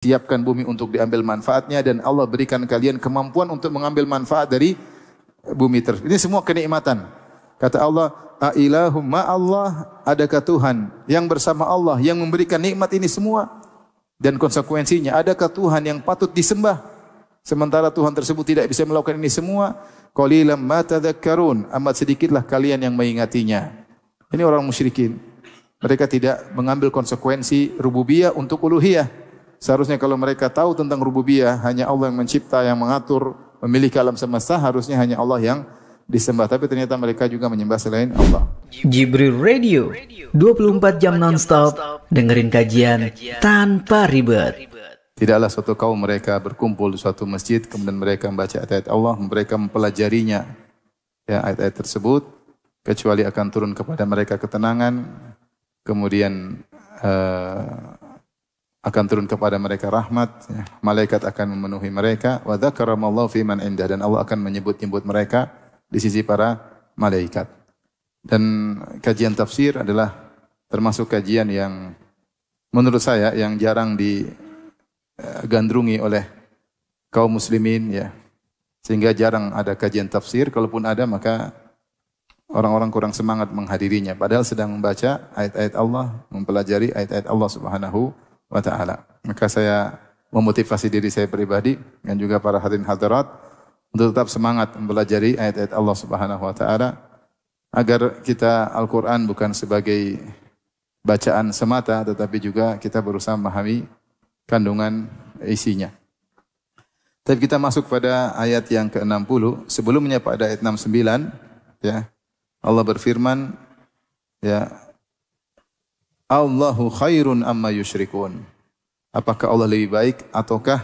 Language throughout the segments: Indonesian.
siapkan bumi untuk diambil manfaatnya dan Allah berikan kalian kemampuan untuk mengambil manfaat dari bumi tersebut. Ini semua kenikmatan. Kata Allah, "A ilahum ma Allah?" Adakah Tuhan yang bersama Allah yang memberikan nikmat ini semua? Dan konsekuensinya, adakah Tuhan yang patut disembah sementara Tuhan tersebut tidak bisa melakukan ini semua? Qalilam ma tadhakkarun. Amat sedikitlah kalian yang mengingatinya. Ini orang musyrikin. Mereka tidak mengambil konsekuensi rububiyah untuk uluhiyah. Seharusnya kalau mereka tahu tentang rububiyah, hanya Allah yang mencipta, yang mengatur, memiliki alam semesta, harusnya hanya Allah yang disembah. Tapi ternyata mereka juga menyembah selain Allah. Jibril Radio, 24 jam non-stop, dengerin kajian tanpa ribet. Tidaklah suatu kaum mereka berkumpul di suatu masjid, kemudian mereka membaca ayat-ayat Allah, mereka mempelajarinya, ya, ayat-ayat tersebut, kecuali akan turun kepada mereka ketenangan, kemudian akan turun kepada mereka rahmat, ya. Malaikat akan memenuhi mereka, wa dzakaramallahu fi man indah, dan Allah akan menyebut-nyebut mereka di sisi para malaikat. Dan kajian tafsir adalah termasuk kajian yang menurut saya yang jarang digandrungi oleh kaum muslimin, ya. Sehingga jarang ada kajian tafsir, kalaupun ada maka orang-orang kurang semangat menghadirinya, padahal sedang membaca ayat-ayat Allah, mempelajari ayat-ayat Allah Subhanahu wa ta'ala. Maka saya memotivasi diri saya pribadi dan juga para hadirin hadirat untuk tetap semangat mempelajari ayat-ayat Allah Subhanahu wa ta'ala agar kita Al-Qur'an bukan sebagai bacaan semata tetapi juga kita berusaha memahami kandungan isinya. Tapi kita masuk pada ayat yang ke-60. Sebelumnya pada ayat 69, ya. Allah berfirman, ya, Allahu khairun amma yusyrikun. Apakah Allah lebih baik ataukah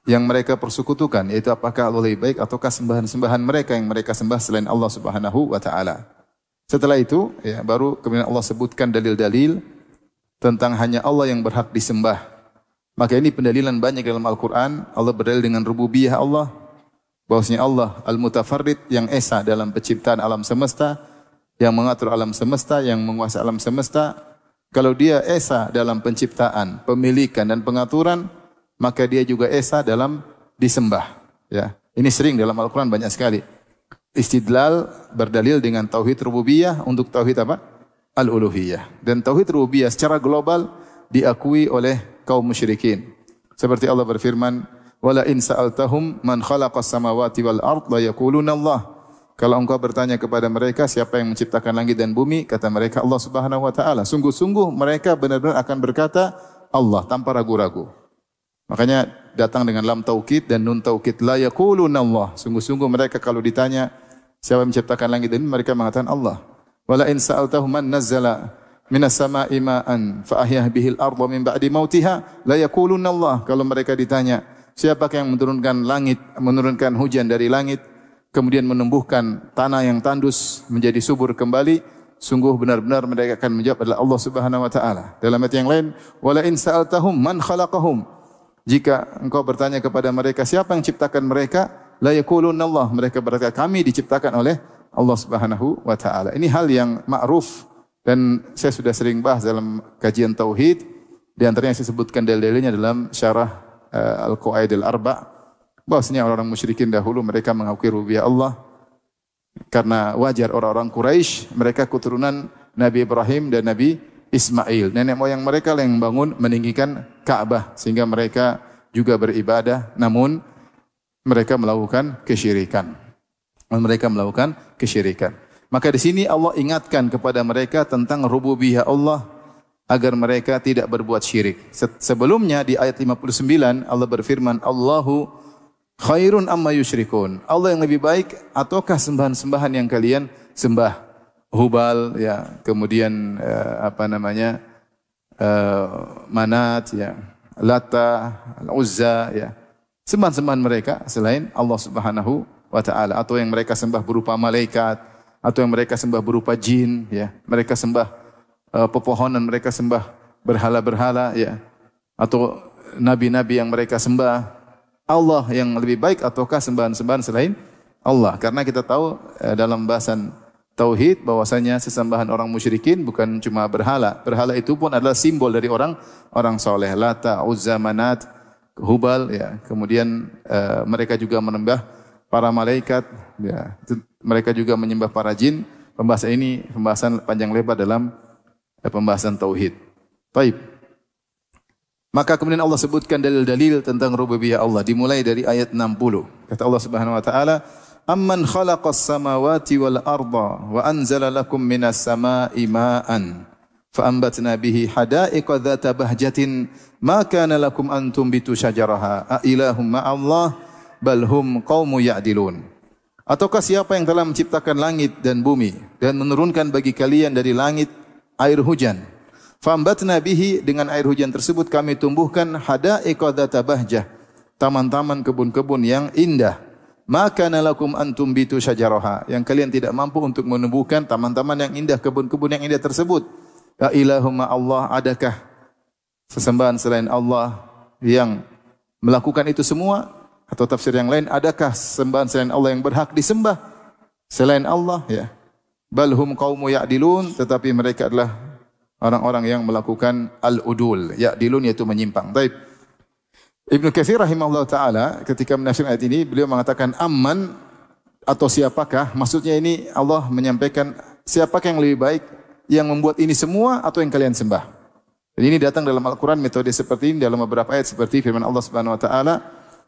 yang mereka persekutukan? Yaitu apakah Allah lebih baik ataukah sembahan-sembahan mereka yang mereka sembah selain Allah Subhanahu wa ta'ala. Setelah itu, ya, baru kemudian Allah sebutkan dalil-dalil tentang hanya Allah yang berhak disembah. Maka ini pendalilan banyak dalam Al-Quran. Allah berdalil dengan rububiyah Allah, bahwasanya Allah Al-Mutafarrid yang esa dalam penciptaan alam semesta, yang mengatur alam semesta, yang menguasai alam semesta. Kalau dia esa dalam penciptaan, pemilikan dan pengaturan, maka dia juga esa dalam disembah. Ya, ini sering dalam Al-Quran banyak sekali. Istidlal berdalil dengan tauhid rububiyah untuk tauhid apa? Al-uluhiyah. Dan tauhid rububiyah secara global diakui oleh kaum musyrikin. Seperti Allah berfirman, "Wala in sa'altahum man khalaqas samawati wal ard la yaquluna Allah." Kalau engkau bertanya kepada mereka siapa yang menciptakan langit dan bumi, kata mereka Allah Subhanahu wa ta'ala. Sungguh-sungguh mereka benar-benar akan berkata Allah tanpa ragu-ragu. Makanya datang dengan lam taukid dan nun taukid, la yaquluna Allah. Sungguh-sungguh mereka kalau ditanya siapa yang menciptakan langit dan bumi, mereka mengatakan Allah. Wala in sa'altahum man nazzala minas sama'i ma'an fa ahyah bihil ardha min ba'di mautiha la yaquluna Allah. Kalau mereka ditanya siapakah yang menurunkan hujan dari langit, kemudian menumbuhkan tanah yang tandus menjadi subur kembali, sungguh benar-benar mereka akan menjawab adalah Allah Subhanahu wa ta'ala. Dalam ayat yang lain, wala in sa'altahum man khalaqahum. Jika engkau bertanya kepada mereka siapa yang ciptakan mereka, la yaquluna Allah. Mereka berkata kami diciptakan oleh Allah Subhanahu wa ta'ala. Ini hal yang ma'ruf dan saya sudah sering bahas dalam kajian tauhid. Di antaranya saya sebutkan dalil-dalilnya dalam syarah Al-Qawaidil Arba'. Bahwasanya orang-orang musyrikin dahulu mereka mengakui rububiyah Allah karena wajar orang-orang Quraisy, mereka keturunan Nabi Ibrahim dan Nabi Ismail. Nenek moyang mereka yang membangun meninggikan Ka'bah sehingga mereka juga beribadah namun mereka melakukan kesyirikan. Maka di sini Allah ingatkan kepada mereka tentang rububiyah Allah agar mereka tidak berbuat syirik. Sebelumnya di ayat 59 Allah berfirman, Allahu khairun amma yusyrikun. Allah yang lebih baik ataukah sembahan-sembahan yang kalian sembah? Hubal, ya, kemudian Manat, ya, Lata, Al-Uzza, ya. Sembahan-sembahan mereka selain Allah Subhanahu wa ta'ala, atau yang mereka sembah berupa malaikat, atau yang mereka sembah berupa jin, ya. Mereka sembah pepohonan, mereka sembah berhala-berhala, ya. Atau nabi-nabi yang mereka sembah. Allah yang lebih baik ataukah sembahan-sembahan selain Allah? Karena kita tahu dalam bahasan tauhid, bahwasanya sesembahan orang musyrikin bukan cuma berhala. Berhala itu pun adalah simbol dari orang soleh. Lata, Uzza, Manat, Hubal, ya. Kemudian mereka juga menyembah para malaikat, ya. Mereka juga menyembah para jin. Pembahasan ini pembahasan panjang lebar dalam pembahasan tauhid. Baik. Maka kemudian Allah sebutkan dalil-dalil tentang rububiyah Allah dimulai dari ayat 60. Kata Allah Subhanahu wa taala, "Amman khalaqas samawati wal arda wa anzala lakum minas samaa'i ma'an fa ambatna bihi hada'iqa dzata bahjatin ma kana lakum an tumbitu syajaraha a ilahum ma'allah bal hum qaumun ya'dilun." Ataukah siapa yang telah menciptakan langit dan bumi dan menurunkan bagi kalian dari langit air hujan? Fambatna bihi, dengan air hujan tersebut kami tumbuhkan hada'iqa dzata bahjah, taman-taman kebun-kebun yang indah. Maka nalakum antum bitu syajaraha, yang kalian tidak mampu untuk menumbuhkan taman-taman yang indah, kebun-kebun yang indah tersebut. Ya ilahumma Allah, adakah sesembahan selain Allah yang melakukan itu semua? Atau tafsir yang lain, adakah sembahan selain Allah yang berhak disembah selain Allah? Ya. Balhum qaumu ya'dilun, tetapi mereka adalah orang-orang yang melakukan al-udul. Ya'dilun yaitu menyimpang. Baik. Ibnu Katsir rahimahullah taala ketika menafsirkan ayat ini, beliau mengatakan amman atau siapakah? Maksudnya ini Allah menyampaikan siapakah yang lebih baik, yang membuat ini semua atau yang kalian sembah. Dan ini datang dalam Al-Quran metode seperti ini dalam beberapa ayat seperti firman Allah Subhanahu wa taala,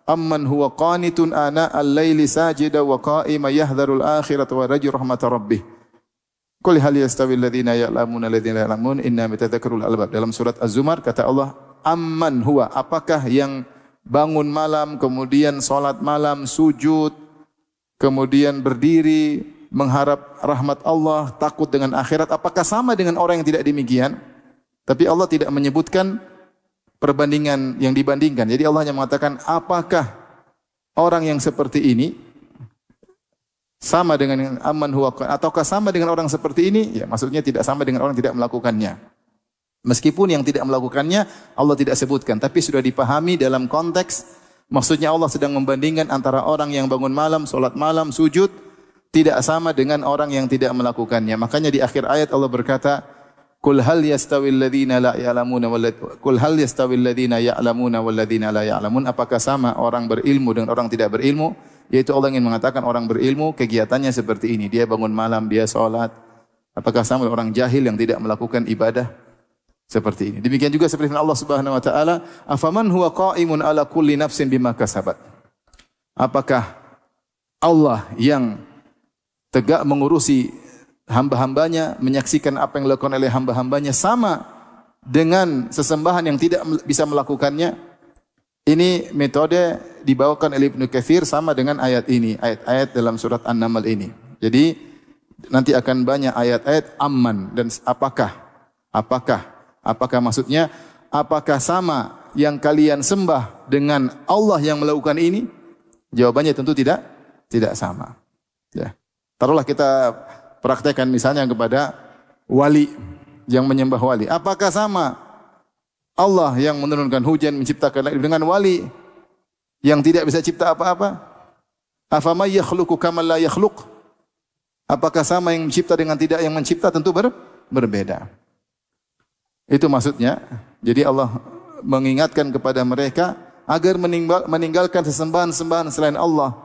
amman huwa qanitun ana al-laili sajida wa qa'ima yahdharul akhirata wa rajur rahmata rabbih. Qul hal yastawi alladhina ya'lamuna alladhina ya'lamun inna mitadzakarul albab. Dalam surat Az-Zumar kata Allah, amman huwa, apakah yang bangun malam, kemudian salat malam, sujud, kemudian berdiri, mengharap rahmat Allah, takut dengan akhirat, apakah sama dengan orang yang tidak demikian? Tapi Allah tidak menyebutkan perbandingan yang dibandingkan. Jadi Allah hanya mengatakan, apakah orang yang seperti ini sama dengan amman huwa, ataukah sama dengan orang seperti ini? Ya, maksudnya tidak sama dengan orang yang tidak melakukannya. Meskipun yang tidak melakukannya Allah tidak sebutkan, tapi sudah dipahami dalam konteks, maksudnya Allah sedang membandingkan antara orang yang bangun malam, salat malam, sujud, tidak sama dengan orang yang tidak melakukannya. Makanya di akhir ayat Allah berkata, Qul hal yastawil ladzina la ya'lamuna Qul hal yastawil ladzina ya'lamuna wal ladzina la ya'lamun, apakah sama orang berilmu dengan orang tidak berilmu? Yaitu Allah ingin mengatakan orang berilmu kegiatannya seperti ini, dia bangun malam, dia salat. Apakah sama dengan orang jahil yang tidak melakukan ibadah seperti ini? Demikian juga seperti Allah Subhanahu wa taala, afaman huwa qa'imun ala kulli nafsin bima kasabat. Apakah Allah yang tegak mengurusi hamba-hambanya, menyaksikan apa yang dilakukan oleh hamba-hambanya, sama dengan sesembahan yang tidak bisa melakukannya? Ini metode dibawakan oleh Ibnu Katsir sama dengan ayat ini, ayat-ayat dalam surat An-Naml ini. Jadi nanti akan banyak ayat-ayat amman dan apakah maksudnya, apakah sama yang kalian sembah dengan Allah yang melakukan ini? Jawabannya tentu tidak sama. Ya. Taruhlah kita praktekkan misalnya kepada wali yang menyembah wali. Apakah sama Allah yang menurunkan hujan, menciptakan dengan wali yang tidak bisa cipta apa-apa? Afamay yakhluqu kama la yakhluq? Apakah sama yang mencipta dengan tidak yang mencipta? Tentu berbeda. Itu maksudnya. Jadi Allah mengingatkan kepada mereka agar meninggalkan sesembahan-sembahan selain Allah.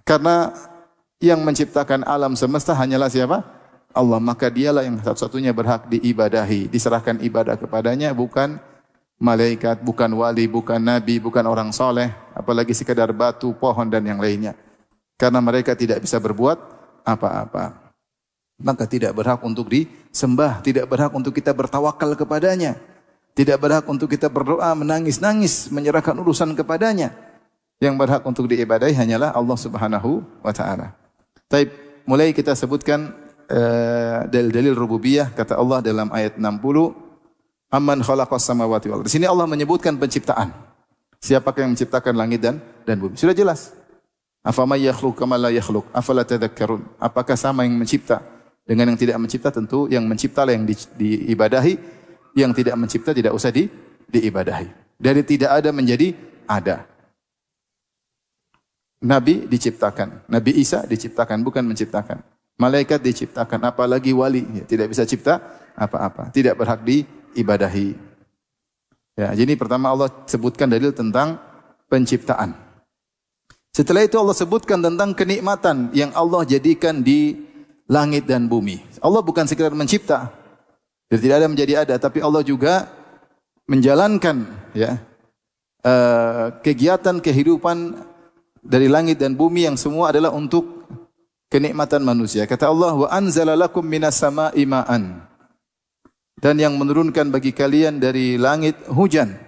Karena yang menciptakan alam semesta hanyalah siapa? Allah. Maka dialah yang satu-satunya berhak diibadahi. Diserahkan ibadah kepadanya, bukan malaikat, bukan wali, bukan nabi, bukan orang soleh, apalagi sekadar batu, pohon dan yang lainnya. Karena mereka tidak bisa berbuat apa-apa. Maka tidak berhak untuk disembah, tidak berhak untuk kita bertawakal kepadanya, tidak berhak untuk kita berdoa, menangis-nangis, menyerahkan urusan kepadanya. Yang berhak untuk diibadahi hanyalah Allah Subhanahu wa taala. Baik, mulai kita sebutkan dalil-dalil rububiyah. Kata Allah dalam ayat 60, amman khalaqas samawati wal ardi. Di sini Allah menyebutkan penciptaan. Siapakah yang menciptakan langit dan bumi? Sudah jelas. Afamay yakhluq kama la yakhluq afala tadhakkarun. Apakah sama yang mencipta dengan yang tidak mencipta? Tentu yang menciptalah yang diibadahi, yang tidak mencipta tidak usah diibadahi. Dari tidak ada menjadi ada. Nabi diciptakan, Nabi Isa diciptakan, bukan menciptakan. Malaikat diciptakan, apalagi wali, ya, tidak bisa cipta apa-apa, tidak berhak diibadahi. Ya, jadi pertama Allah sebutkan dalil tentang penciptaan. Setelah itu Allah sebutkan tentang kenikmatan yang Allah jadikan di langit dan bumi. Allah bukan sekedar mencipta, jadi tidak ada menjadi ada, tapi Allah juga menjalankan ya kegiatan kehidupan dari langit dan bumi yang semua adalah untuk kenikmatan manusia. Kata Allah, wa anzala lakum minas sama'i ma'an. Dan yang menurunkan bagi kalian dari langit hujan.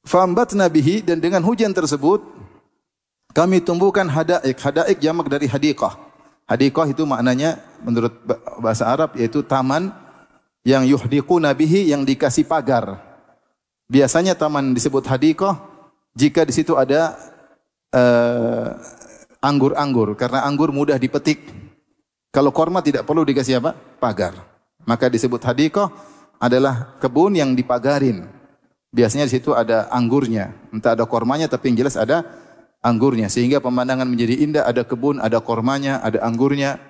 Fambatna bihi, dan dengan hujan tersebut kami tumbuhkan hadaik. Hadaik jamak dari hadiqah. Hadiqah itu maknanya menurut bahasa Arab yaitu taman yang yuhdiquna bihi, yang dikasih pagar. Biasanya taman disebut hadiqah jika di situ ada anggur-anggur, karena anggur mudah dipetik. Kalau korma tidak perlu dikasih apa? Pagar. Maka disebut hadiqah adalah kebun yang dipagarin. Biasanya di situ ada anggurnya, entah ada kormanya tapi yang jelas ada anggurnya, sehingga pemandangan menjadi indah. Ada kebun, ada kormanya, ada anggurnya,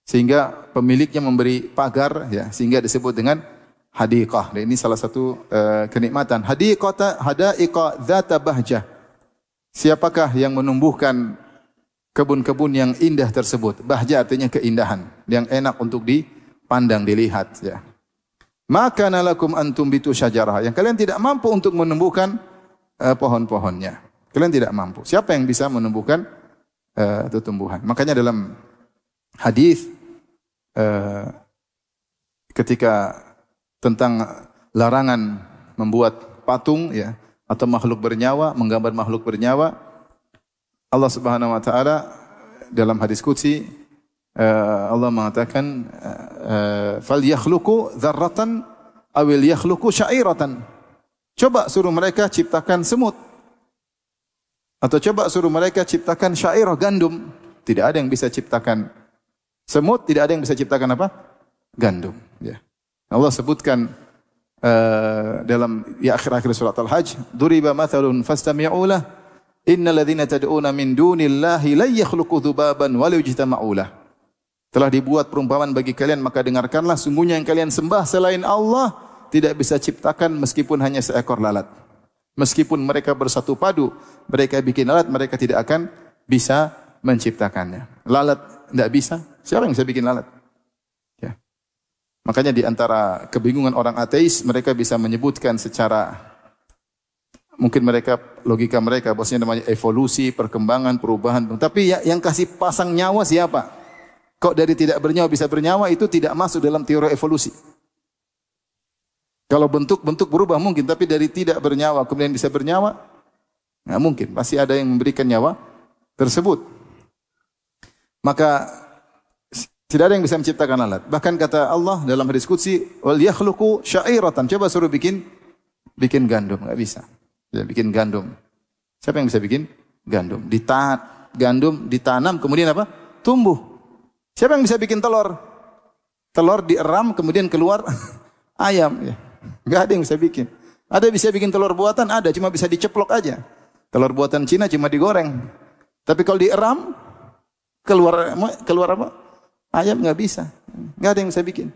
sehingga pemiliknya memberi pagar, ya, sehingga disebut dengan hadiqah. Dan ini salah satu kenikmatan. Hadaiqa dzata bahjah. Siapakah yang menumbuhkan kebun-kebun yang indah tersebut? Bahja artinya keindahan, yang enak untuk dipandang, dilihat. Ya. Maka nalakum antum bitu syajarah, yang kalian tidak mampu untuk menumbuhkan pohon-pohonnya. Kalian tidak mampu. Siapa yang bisa menumbuhkan tumbuhan? Makanya dalam hadis ketika tentang larangan membuat patung, ya, atau makhluk bernyawa, menggambar makhluk bernyawa, Allah Subhanahu wa taala dalam hadis qudsi Allah mengatakan fal yakhluqu dzarratan awil yakhluqu syairatan. Coba suruh mereka ciptakan semut, atau coba suruh mereka ciptakan syairah, gandum. Tidak ada yang bisa ciptakan semut, tidak ada yang bisa ciptakan apa? Gandum, ya. Allah sebutkan dalam akhir-akhir surat Al-Hajj, duriba mathalun fastami'u lah, innal ladzina tad'una min dunillahi la yakhluqu dzubaban wa la yajtama'u lah. Telah dibuat perumpamaan bagi kalian, maka dengarkanlah, sungguhnya yang kalian sembah selain Allah tidak bisa ciptakan meskipun hanya seekor lalat. Meskipun mereka bersatu padu, mereka bikin lalat, mereka tidak akan bisa menciptakannya. Lalat tidak bisa, siapa yang bisa bikin lalat? Ya. Makanya di antara kebingungan orang ateis, mereka bisa menyebutkan secara, mungkin mereka, logika mereka, bahwasanya namanya evolusi, perkembangan, perubahan. Tapi yang kasih pasang nyawa siapa? Kok dari tidak bernyawa bisa bernyawa, itu tidak masuk dalam teori evolusi. Kalau bentuk berubah mungkin, tapi dari tidak bernyawa kemudian bisa bernyawa, nggak mungkin. Pasti ada yang memberikan nyawa tersebut. Maka tidak ada yang bisa menciptakan alat. Bahkan kata Allah dalam hadis qudsi, wal yakhluqu syairatan. Coba suruh bikin gandum, enggak bisa. Ya, bikin gandum. Siapa yang bisa bikin gandum? Gandum ditanam kemudian apa? Tumbuh. Siapa yang bisa bikin telur? Telur dieram kemudian keluar ayam, ya. Enggak ada yang bisa bikin. Ada bisa bikin telur buatan, ada, cuma bisa diceplok aja. Telur buatan Cina cuma digoreng. Tapi kalau dieram keluar apa? Ayam, nggak bisa. Nggak ada yang bisa bikin.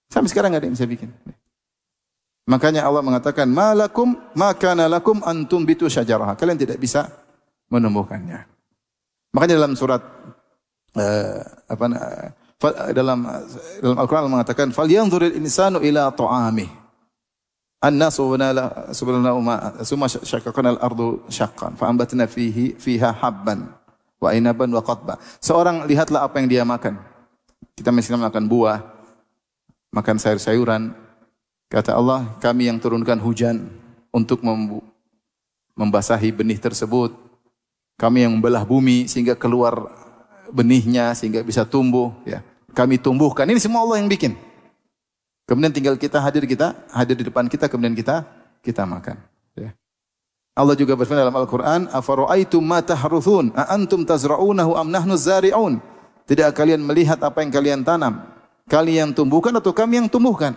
Sampai sekarang nggak ada yang bisa bikin. Makanya Allah mengatakan, makana lakum antum bitu syajarah. Kalian tidak bisa menumbuhkannya. Makanya dalam surat dalam Al-Quran Allah mengatakan, falyanzuril insanu ila ta'amih. An-nasu subhanallahu summa syaqqaqna al-ardu syaqqan fa ambatna fiha habban wa inaban wa qadba. Seorang lihatlah apa yang dia makan. Kita misalnya makan buah, makan sayur-sayuran. Kata Allah, kami yang turunkan hujan untuk membasahi benih tersebut. Kami yang membelah bumi sehingga keluar benihnya, sehingga bisa tumbuh. Ya. Kami tumbuhkan. Ini semua Allah yang bikin. Kemudian tinggal kita hadir di depan kita, kemudian kita makan. Ya. Allah juga berfirman dalam Al-Quran, afara'aitum ma tahruthun, a antum tazra'unahu am nahnu zari'un. Tidak kalian melihat apa yang kalian tanam? Kalian tumbuhkan atau kami yang tumbuhkan?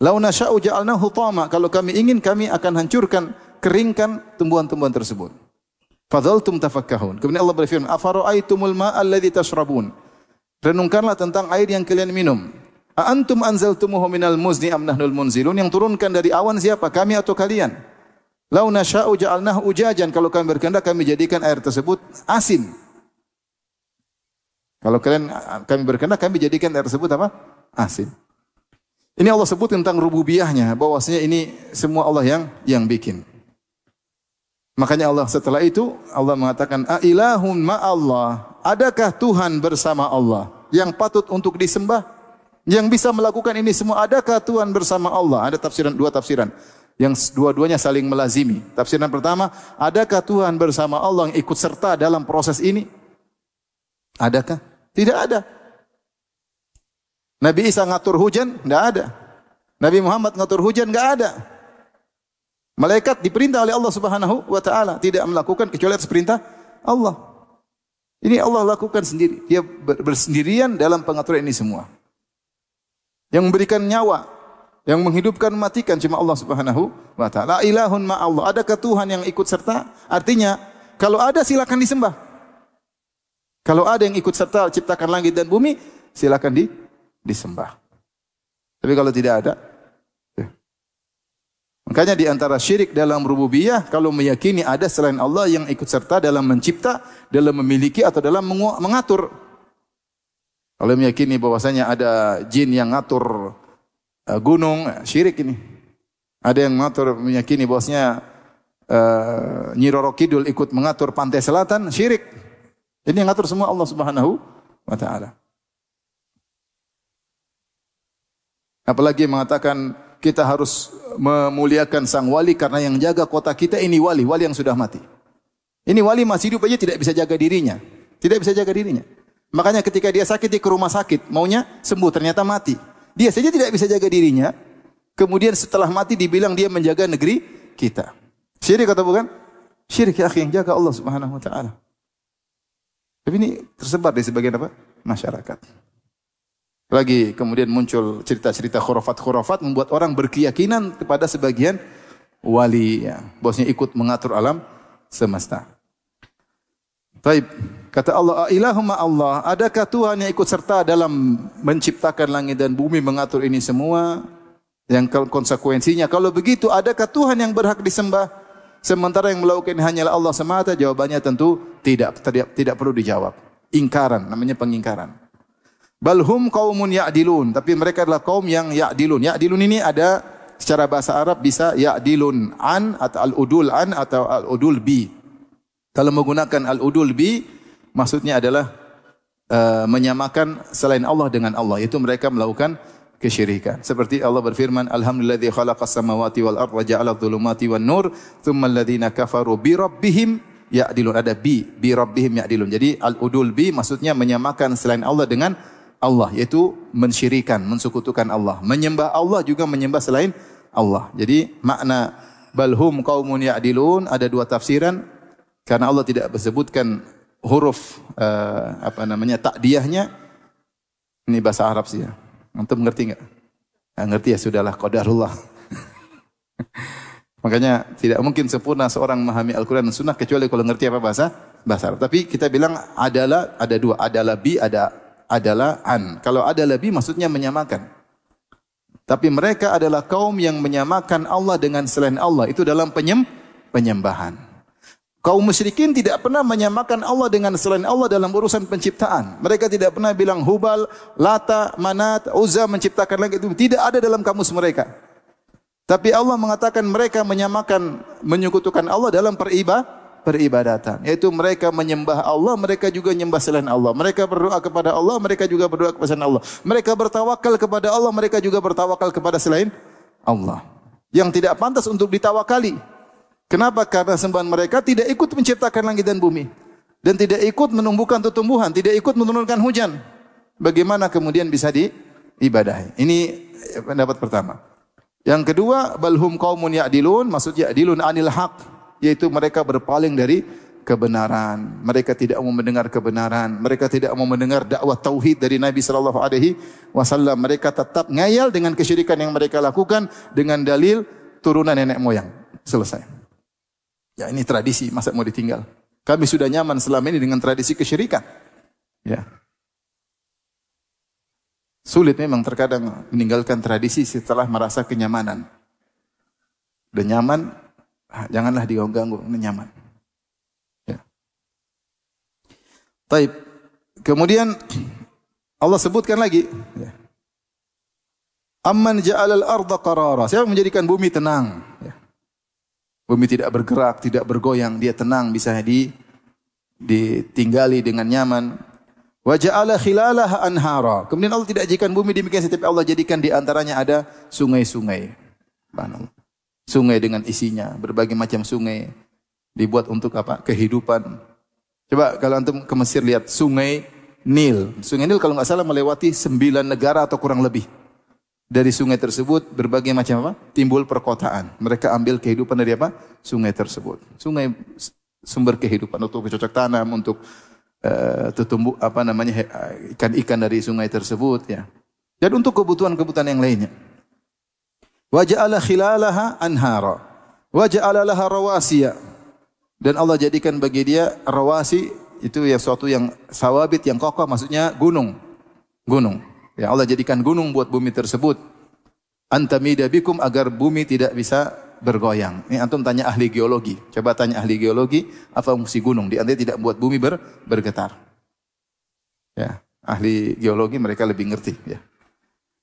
Lau nasya'u ja'alnahu hutama. Kalau kami ingin, kami akan hancurkan, keringkan tumbuhan-tumbuhan tersebut. Fadhaltum tafakkahun. Kemudian Allah berfirman, afara'aitumul ma'a alladhi tashrabun. Renungkanlah tentang air yang kalian minum. A antum anzaltumuhu minal muzni am nahnul munzilun? Yang turunkan dari awan siapa? Kami atau kalian? Lau nasya'u ja'alnahu ujajan. Kalau kami berkehendak kami jadikan air tersebut asin. Kalau kami berkehendak kami jadikan air tersebut apa? Asin. Ini Allah sebut tentang rububiyahnya, bahwasanya ini semua Allah yang bikin. Makanya Allah setelah itu Allah mengatakan a ilahun ma Allah? Adakah Tuhan bersama Allah yang patut untuk disembah? Yang bisa melakukan ini semua, adakah Tuhan bersama Allah? Ada dua tafsiran yang dua-duanya saling melazimi. Tafsiran pertama, adakah Tuhan bersama Allah yang ikut serta dalam proses ini? Adakah? Tidak ada. Nabi Isa ngatur hujan? Tidak ada. Nabi Muhammad ngatur hujan? Tidak ada. Malaikat diperintah oleh Allah Subhanahu wa taala tidak melakukan kecuali atas perintah Allah. Ini Allah lakukan sendiri. Dia bersendirian dalam pengaturan ini semua. Yang memberikan nyawa, yang menghidupkan, mematikan cuma Allah Subhanahu wa taala. La ilahun ma Allah. Adakah Tuhan yang ikut serta? Artinya, kalau ada silakan disembah. Kalau ada yang ikut serta ciptakan langit dan bumi, silakan disembah. Tapi kalau tidak ada, makanya di antara syirik dalam rububiyah, kalau meyakini ada selain Allah yang ikut serta dalam mencipta, dalam memiliki atau dalam mengatur. Kalau meyakini bahwasanya ada jin yang ngatur gunung, syirik ini. Ada yang mengatur, meyakini bahwasanya Nyi Roro Kidul ikut mengatur pantai selatan, syirik. Ini yang ngatur semua Allah Subhanahu wa taala. Apalagi mengatakan kita harus memuliakan sang wali karena yang jaga kota kita ini wali yang sudah mati. Ini wali masih hidup aja tidak bisa jaga dirinya. Tidak bisa jaga dirinya. Makanya ketika dia sakit di ke rumah sakit, maunya sembuh ternyata mati. Dia saja tidak bisa jaga dirinya. Kemudian setelah mati dibilang dia menjaga negeri kita. Syirik atau bukan? Syirik ya akhi, yang jaga Allah Subhanahu wa taala. Tapi ini tersebar di sebagian apa? Masyarakat. Lagi kemudian muncul cerita-cerita khurafat-khurafat membuat orang berkeyakinan kepada sebagian wali, ya, bosnya ikut mengatur alam semesta. Baik, kata Allah, ilahumma Allah, adakah Tuhan yang ikut serta dalam menciptakan langit dan bumi, mengatur ini semua? Yang konsekuensinya, kalau begitu adakah Tuhan yang berhak disembah? Sementara yang melakukan hanyalah Allah semata, jawabannya tentu tidak perlu dijawab. Ingkaran, namanya pengingkaran. Balhum qaumun ya'dilun, tapi mereka adalah kaum yang ya'dilun. Ya'dilun ini ada secara bahasa Arab bisa ya'dilun an atau al-udul an atau al-udul bi. Kalau menggunakan al-udul bi, maksudnya adalah menyamakan selain Allah dengan Allah, yaitu mereka melakukan kesyirikan. Seperti Allah berfirman, Alhamdulilladzi khalaqas samawati wal arda wa ja'ala adh-dhulumati wan nur, tsumma alladziina kafaru bi rabbihim ya'dilun. Ada bi rabbihim ya'dilun. Jadi al-udul bi maksudnya menyamakan selain Allah dengan Allah, yaitu mensyirikan, mensekutukan Allah. Menyembah Allah juga menyembah selain Allah. Jadi makna balhum qaumun ya'dilun ada dua tafsiran, karena Allah tidak menyebutkan huruf takdiyahnya. Ini bahasa Arab sih ya. Antum ngerti enggak? Enggak ngerti ya sudahlah, qadarullah. Makanya tidak mungkin sempurna seorang memahami Al-Quran dan Sunnah kecuali kalau ngerti apa bahasa Arab. Tapi kita bilang adalah, ada dua, adalah bi, adalah an. Kalau adalah bi maksudnya menyamakan. Tapi mereka adalah kaum yang menyamakan Allah dengan selain Allah. Itu dalam penyembahan. Kaum musyrikin tidak pernah menyamakan Allah dengan selain Allah dalam urusan penciptaan. Mereka tidak pernah bilang Hubal, Lata, Manat, Uzza menciptakan langit itu. Tidak ada dalam kamus mereka. Tapi Allah mengatakan mereka menyekutukan Allah dalam peribadatan. Yaitu mereka menyembah Allah, mereka juga menyembah selain Allah. Mereka berdoa kepada Allah, mereka juga berdoa kepada selain Allah. Mereka bertawakal kepada Allah, mereka juga bertawakal kepada selain Allah. Yang tidak pantas untuk ditawakali. Kenapa? Karena sembahan mereka tidak ikut menciptakan langit dan bumi. Dan tidak ikut menumbuhkan tumbuhan, tidak ikut menurunkan hujan. Bagaimana kemudian bisa diibadahi? Ini pendapat pertama. Yang kedua, balhum qaumun ya'dilun, maksudnya ya'dilun anil haq, yaitu mereka berpaling dari kebenaran. Mereka tidak mau mendengar kebenaran. Mereka tidak mau mendengar dakwah tauhid dari Nabi sallallahu alaihi wasallam. Mereka tetap ngayal dengan kesyirikan yang mereka lakukan dengan dalil turunan nenek moyang. Selesai. Ya ini tradisi, masa mau ditinggal? Kami sudah nyaman selama ini dengan tradisi kesyirikan. Ya. Sulit memang terkadang meninggalkan tradisi setelah merasa kenyamanan. Udah nyaman, janganlah diganggu, nyaman. Ya. Taib. Kemudian Allah sebutkan lagi. Ya. Amman ja'alal arda qarara. Siapa yang menjadikan bumi tenang? Ya. Bumi tidak bergerak, tidak bergoyang, dia tenang, bisa ditinggali dengan nyaman. Wa ja'ala khilalaha anhara. Kemudian Allah tidak jadikan bumi demikian, tetapi Allah jadikan di antaranya ada sungai-sungai. Sungai dengan isinya, berbagai macam sungai dibuat untuk apa? Kehidupan. Coba kalau antum ke Mesir lihat sungai Nil. Sungai Nil kalau nggak salah melewati 9 negara atau kurang lebih. Dari sungai tersebut berbagai macam apa? Timbul perkotaan. Mereka ambil kehidupan dari apa? Sungai tersebut. Sungai sumber kehidupan untuk bercocok tanam, untuk tumbuh apa namanya ikan-ikan dari sungai tersebut ya. Dan untuk kebutuhan-kebutuhan yang lainnya. Wa ja'ala khilalaha anhara wa ja'ala laha rawasiya. Dan Allah jadikan bagi dia rawasi itu ya suatu yang sawabit yang kokoh, maksudnya gunung. Gunung. Ya Allah jadikan gunung buat bumi tersebut. Antamida bikum agar bumi tidak bisa bergoyang. Ini antum tanya ahli geologi. Coba tanya ahli geologi, apa fungsi gunung? Di antara tidak buat bumi bergetar. Ya, ahli geologi mereka lebih ngerti. Ya.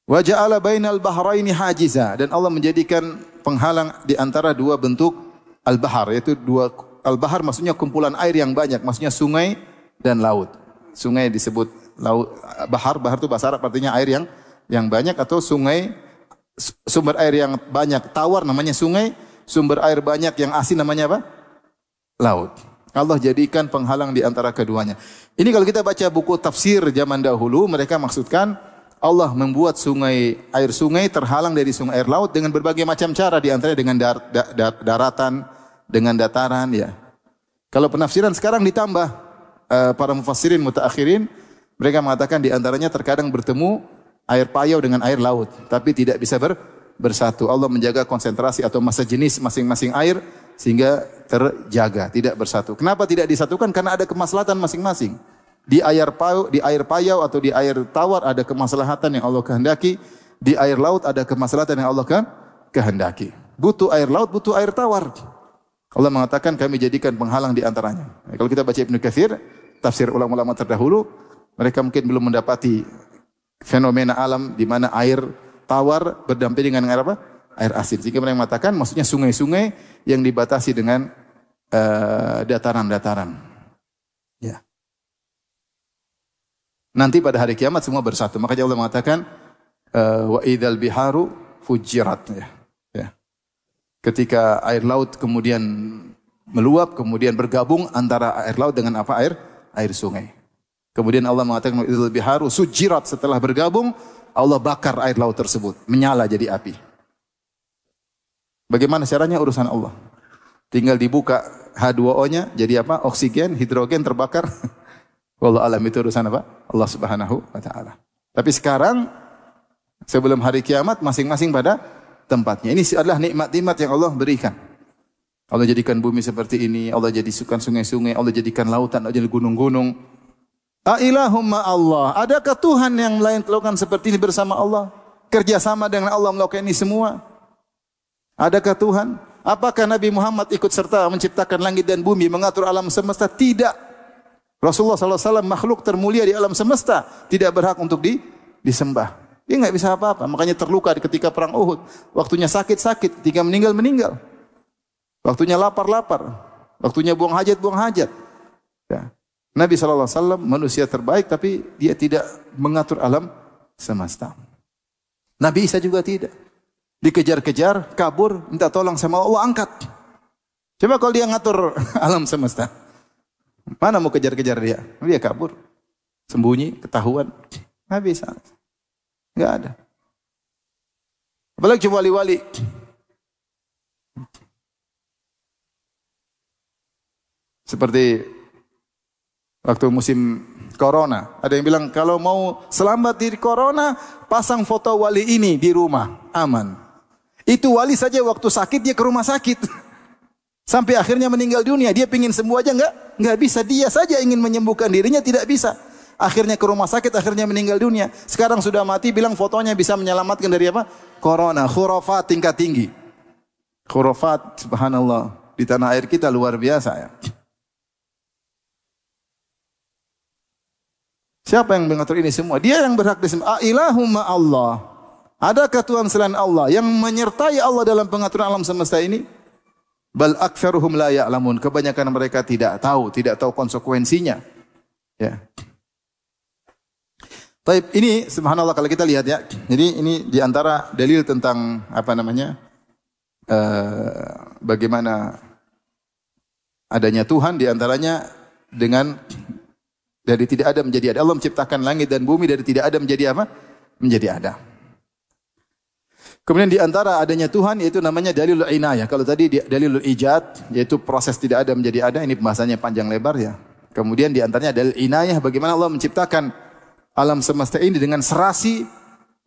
Wa ja'ala bainal bahraini hajiza, dan Allah menjadikan penghalang di antara dua bentuk al-bahar, yaitu dua al-bahar maksudnya kumpulan air yang banyak, maksudnya sungai dan laut. Sungai disebut laut, bahar itu bahasa Arab artinya air yang banyak, atau sungai sumber air yang banyak, tawar namanya sungai, sumber air banyak yang asin namanya apa? Laut. Allah jadikan penghalang di antara keduanya. Ini kalau kita baca buku tafsir zaman dahulu, mereka maksudkan Allah membuat air sungai terhalang dari sungai air laut dengan berbagai macam cara, di antaranya dengan daratan, dengan dataran ya. Kalau penafsiran sekarang ditambah, para mufassirin mutaakhirin mereka mengatakan di antaranya terkadang bertemu air payau dengan air laut, tapi tidak bisa bersatu. Allah menjaga konsentrasi atau massa jenis masing-masing air sehingga terjaga, tidak bersatu. Kenapa tidak disatukan? Karena ada kemaslahatan masing-masing. Di air payau atau di air tawar ada kemaslahatan yang Allah kehendaki, di air laut ada kemaslahatan yang Allah kehendaki. Butuh air laut, butuh air tawar. Allah mengatakan kami jadikan penghalang di antaranya. Kalau kita baca Ibnu Katsir, tafsir ulama-ulama terdahulu, mereka mungkin belum mendapati fenomena alam di mana air tawar berdampingan dengan air apa? Air asin. Sehingga mereka mengatakan maksudnya sungai-sungai yang dibatasi dengan dataran-dataran. Ya. Nanti pada hari kiamat semua bersatu. Makanya Allah mengatakan wa idzal biharu fujirat ya. Ya. Ketika air laut kemudian meluap, kemudian bergabung antara air laut dengan apa? Air sungai. Kemudian Allah mengatakan idzal biharu sujirat, setelah bergabung Allah bakar air laut tersebut, menyala jadi api. Bagaimana caranya? Urusan Allah. Tinggal dibuka H2O-nya jadi apa? Oksigen, hidrogen terbakar. Wallahu alam, itu urusan apa? Allah Subhanahu wa taala. Tapi sekarang sebelum hari kiamat masing-masing pada tempatnya. Ini adalah nikmat-nikmat yang Allah berikan. Allah jadikan bumi seperti ini, Allah jadikan sungai-sungai, Allah jadikan lautan, Allah jadikan gunung-gunung. Ailahumma Allah. Adakah Tuhan yang lain melakukan seperti ini bersama Allah? Kerjasama dengan Allah melakukan ini semua? Adakah Tuhan? Apakah Nabi Muhammad ikut serta menciptakan langit dan bumi, mengatur alam semesta? Tidak. Rasulullah SAW makhluk termulia di alam semesta, tidak berhak untuk disembah. Dia nggak bisa apa-apa. Makanya terluka ketika perang Uhud. Waktunya sakit-sakit, ketika meninggal. Waktunya lapar-lapar. Waktunya buang hajat. Ya. Nabi SAW manusia terbaik, tapi dia tidak mengatur alam semesta. Nabi Isa juga tidak. Dikejar-kejar, kabur, minta tolong sama Allah, angkat. Coba kalau dia ngatur alam semesta. Mana mau kejar-kejar dia? Dia kabur. Sembunyi, ketahuan. Nabi Isa. Enggak ada. Apalagi wali-wali. Seperti waktu musim corona, ada yang bilang kalau mau selamat dari corona, pasang foto wali ini di rumah, aman. Itu wali saja waktu sakit dia ke rumah sakit. Sampai akhirnya meninggal dunia, dia pingin sembuh aja enggak bisa. Dia saja ingin menyembuhkan dirinya tidak bisa. akhirnya ke rumah sakit, akhirnya meninggal dunia. Sekarang sudah mati, bilang fotonya bisa menyelamatkan dari apa? Corona. Khurafat tingkat tinggi. Khurafat, subhanallah, di tanah air kita luar biasa ya. Siapa yang mengatur ini semua? Dia yang berhak disembah. Ilahumma Allah. Adakah Tuhan selain Allah yang menyertai Allah dalam pengaturan alam semesta ini? Bal aktsaruhum la ya'lamun. Kebanyakan mereka tidak tahu konsekuensinya. Ya. Baik, ini subhanallah kalau kita lihat ya. Jadi ini di antara dalil tentang apa namanya? Bagaimana adanya Tuhan, di antaranya dengan dari tidak ada menjadi ada. Allah menciptakan langit dan bumi dari tidak ada menjadi apa? Menjadi ada. Kemudian di antara adanya Tuhan yaitu namanya dalilul inayah. Kalau tadi dalilul ijad yaitu proses tidak ada menjadi ada, ini pembahasannya panjang lebar ya. Kemudian di antaranya dalil inayah, bagaimana Allah menciptakan alam semesta ini dengan serasi,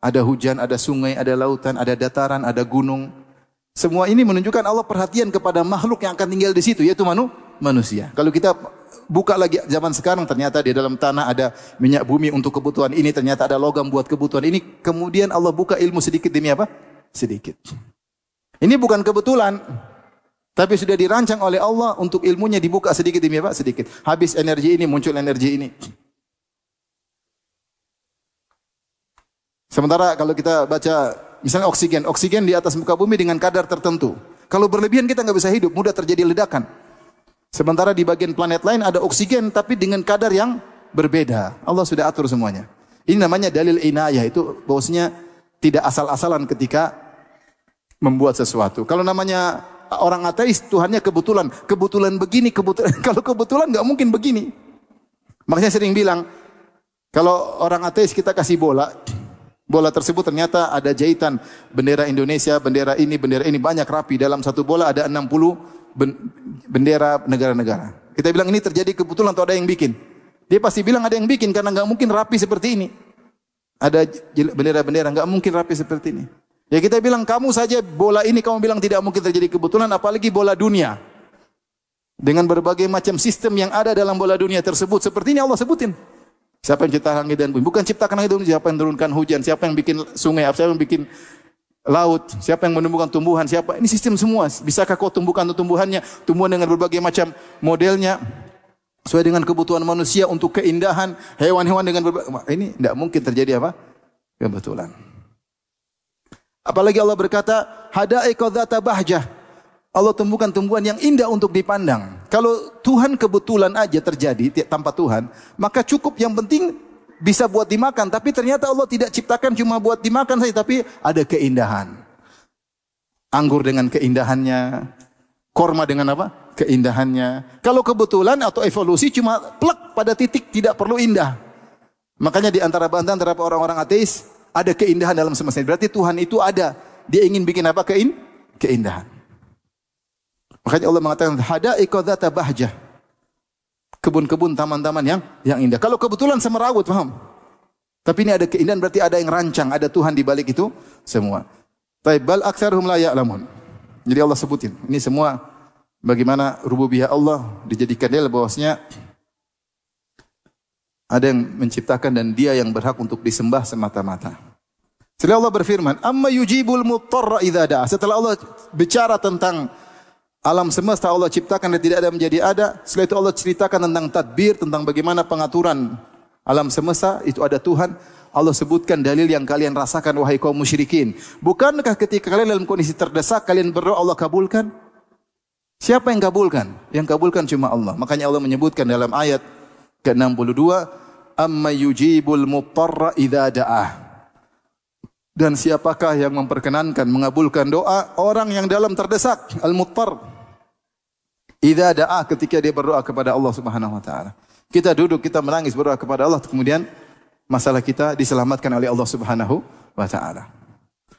ada hujan, ada sungai, ada lautan, ada dataran, ada gunung. Semua ini menunjukkan Allah perhatian kepada makhluk yang akan tinggal di situ, yaitu manusia. Kalau kita buka lagi zaman sekarang, ternyata di dalam tanah ada minyak bumi untuk kebutuhan ini, ternyata ada logam buat kebutuhan ini. Kemudian Allah buka ilmu sedikit demi apa? Sedikit. Ini bukan kebetulan, tapi sudah dirancang oleh Allah untuk ilmunya dibuka sedikit demi apa? Sedikit. Habis energi ini, muncul energi ini. Sementara kalau kita baca misalnya oksigen di atas muka bumi dengan kadar tertentu. Kalau berlebihan kita nggak bisa hidup, mudah terjadi ledakan. Sementara di bagian planet lain ada oksigen tapi dengan kadar yang berbeda. Allah sudah atur semuanya. Ini namanya dalil inayah, itu bahwasanya tidak asal-asalan ketika membuat sesuatu. Kalau namanya orang ateis, Tuhannya kebetulan begini, kalau kebetulan nggak mungkin begini. Makanya sering bilang, kalau orang ateis kita kasih bola tersebut ternyata ada jahitan bendera Indonesia, bendera ini banyak rapi. Dalam satu bola ada 60 bendera negara-negara. Kita bilang ini terjadi kebetulan atau ada yang bikin? Dia pasti bilang ada yang bikin karena nggak mungkin rapi seperti ini. Ada bendera-bendera nggak mungkin rapi seperti ini. Ya kita bilang kamu saja bola ini kamu bilang tidak mungkin terjadi kebetulan, apalagi bola dunia. Dengan berbagai macam sistem yang ada dalam bola dunia tersebut, seperti ini Allah sebutin. Siapa yang cipta langit dan bumi? Bukan ciptakan langit dan bumi, siapa yang turunkan hujan, siapa yang bikin sungai, siapa yang bikin laut, siapa yang menumbuhkan tumbuhan, siapa? Ini sistem semua. Bisakah kau tumbuhkan tumbuhannya, tumbuhan dengan berbagai macam modelnya, sesuai dengan kebutuhan manusia untuk keindahan, hewan-hewan dengan berbagai, ini tidak mungkin terjadi apa? Kebetulan. Apalagi Allah berkata, hadaiqa dzata bahjah. Allah tumbuhkan tumbuhan yang indah untuk dipandang. Kalau Tuhan kebetulan aja terjadi tanpa Tuhan, maka cukup yang penting bisa buat dimakan. Tapi ternyata Allah tidak ciptakan cuma buat dimakan saja, tapi ada keindahan. Anggur dengan keindahannya, korma dengan apa? Keindahannya. Kalau kebetulan atau evolusi cuma plek pada titik, tidak perlu indah. Makanya di antara bantahan terhadap orang-orang ateis, ada keindahan dalam semesta. Berarti Tuhan itu ada. Dia ingin bikin apa? Keindahan. Makanya Allah mengatakan hadaiqa dzata bahjah. Kebun-kebun, taman-taman yang indah. Kalau kebetulan semerawut, paham? Tapi ini ada keindahan, berarti ada yang rancang, ada Tuhan di balik itu semua. Bal aktsaruhum la ya'lamun. Jadi Allah sebutin, ini semua bagaimana rububiyah Allah dijadikan dalil bahwasanya ada yang menciptakan dan Dia yang berhak untuk disembah semata-mata. Setelah Allah berfirman, "Amma yujibul muttarra idza da'a." Setelah Allah bicara tentang alam semesta Allah ciptakan dan tidak ada menjadi ada. Setelah itu Allah ceritakan tentang tadbir, tentang bagaimana pengaturan alam semesta, itu ada Tuhan. Allah sebutkan dalil yang kalian rasakan wahai kaum musyrikin. Bukankah ketika kalian dalam kondisi terdesak, kalian berdoa Allah kabulkan? Siapa yang kabulkan? Yang kabulkan cuma Allah. Makanya Allah menyebutkan dalam ayat ke-62, "Amma yujibul muttarra idza da'ah." Dan siapakah yang memperkenankan mengabulkan doa orang yang dalam terdesak, al-muttar. Idza da'a, ketika dia berdoa kepada Allah Subhanahu wa taala. Kita duduk, kita menangis berdoa kepada Allah, kemudian masalah kita diselamatkan oleh Allah Subhanahu wa taala.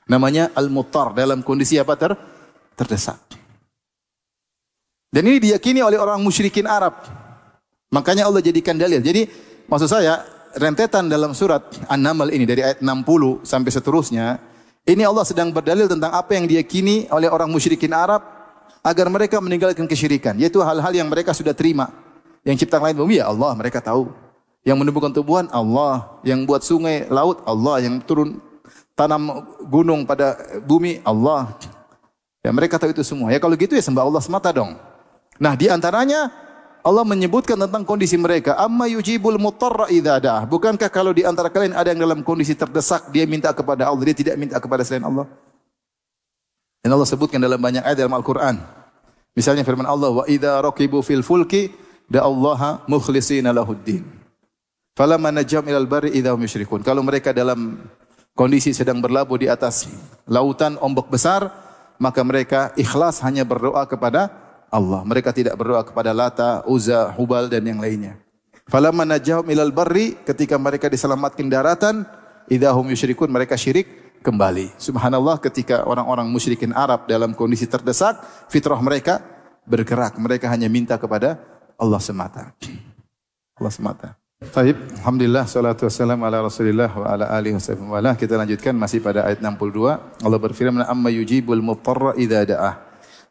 Namanya al-muttar, dalam kondisi apa? Terdesak. Dan ini diyakini oleh orang musyrikin Arab. Makanya Allah jadikan dalil. Jadi maksud saya rentetan dalam surat An-Naml ini dari ayat 60 sampai seterusnya, ini Allah sedang berdalil tentang apa yang diyakini oleh orang musyrikin Arab agar mereka meninggalkan kesyirikan, yaitu hal-hal yang mereka sudah terima. Yang cipta langit bumi ya Allah, mereka tahu. Yang menumbuhkan tumbuhan Allah, yang buat sungai, laut Allah, yang turun tanam gunung pada bumi Allah. Ya, mereka tahu itu semua. Ya kalau gitu ya sembah Allah semata dong. Nah, di antaranya Allah menyebutkan tentang kondisi mereka. Amma yujibul mutarra idza da'ah. Bukankah kalau di antara kalian ada yang dalam kondisi terdesak, dia minta kepada Allah, dia tidak minta kepada selain Allah? Dan Allah sebutkan dalam banyak ayat dalam Al-Quran. Misalnya firman Allah, wa idza raqibu fil fulki da'allaha mukhlishina lahuddin. Falamma najjahum ilal barri idza hum yusyrikun. Kalau mereka dalam kondisi sedang berlabuh di atas lautan ombak besar, maka mereka ikhlas hanya berdoa kepada Allah. Mereka tidak berdoa kepada Lata, Uzza, Hubal dan yang lainnya. Falamma najjahum ilal barri, ketika mereka diselamatkan daratan, idza hum yusyrikun, mereka syirik kembali. Subhanallah, ketika orang-orang musyrikin Arab dalam kondisi terdesak, fitrah mereka bergerak. Mereka hanya minta kepada Allah semata. Allah semata. Baik, alhamdulillah, salatu wassalamu ala Rasulillah wa ala alihi wasallam. Kita lanjutkan masih pada ayat 62. Allah berfirman, "Amma yujibul muttarra idza da'ah."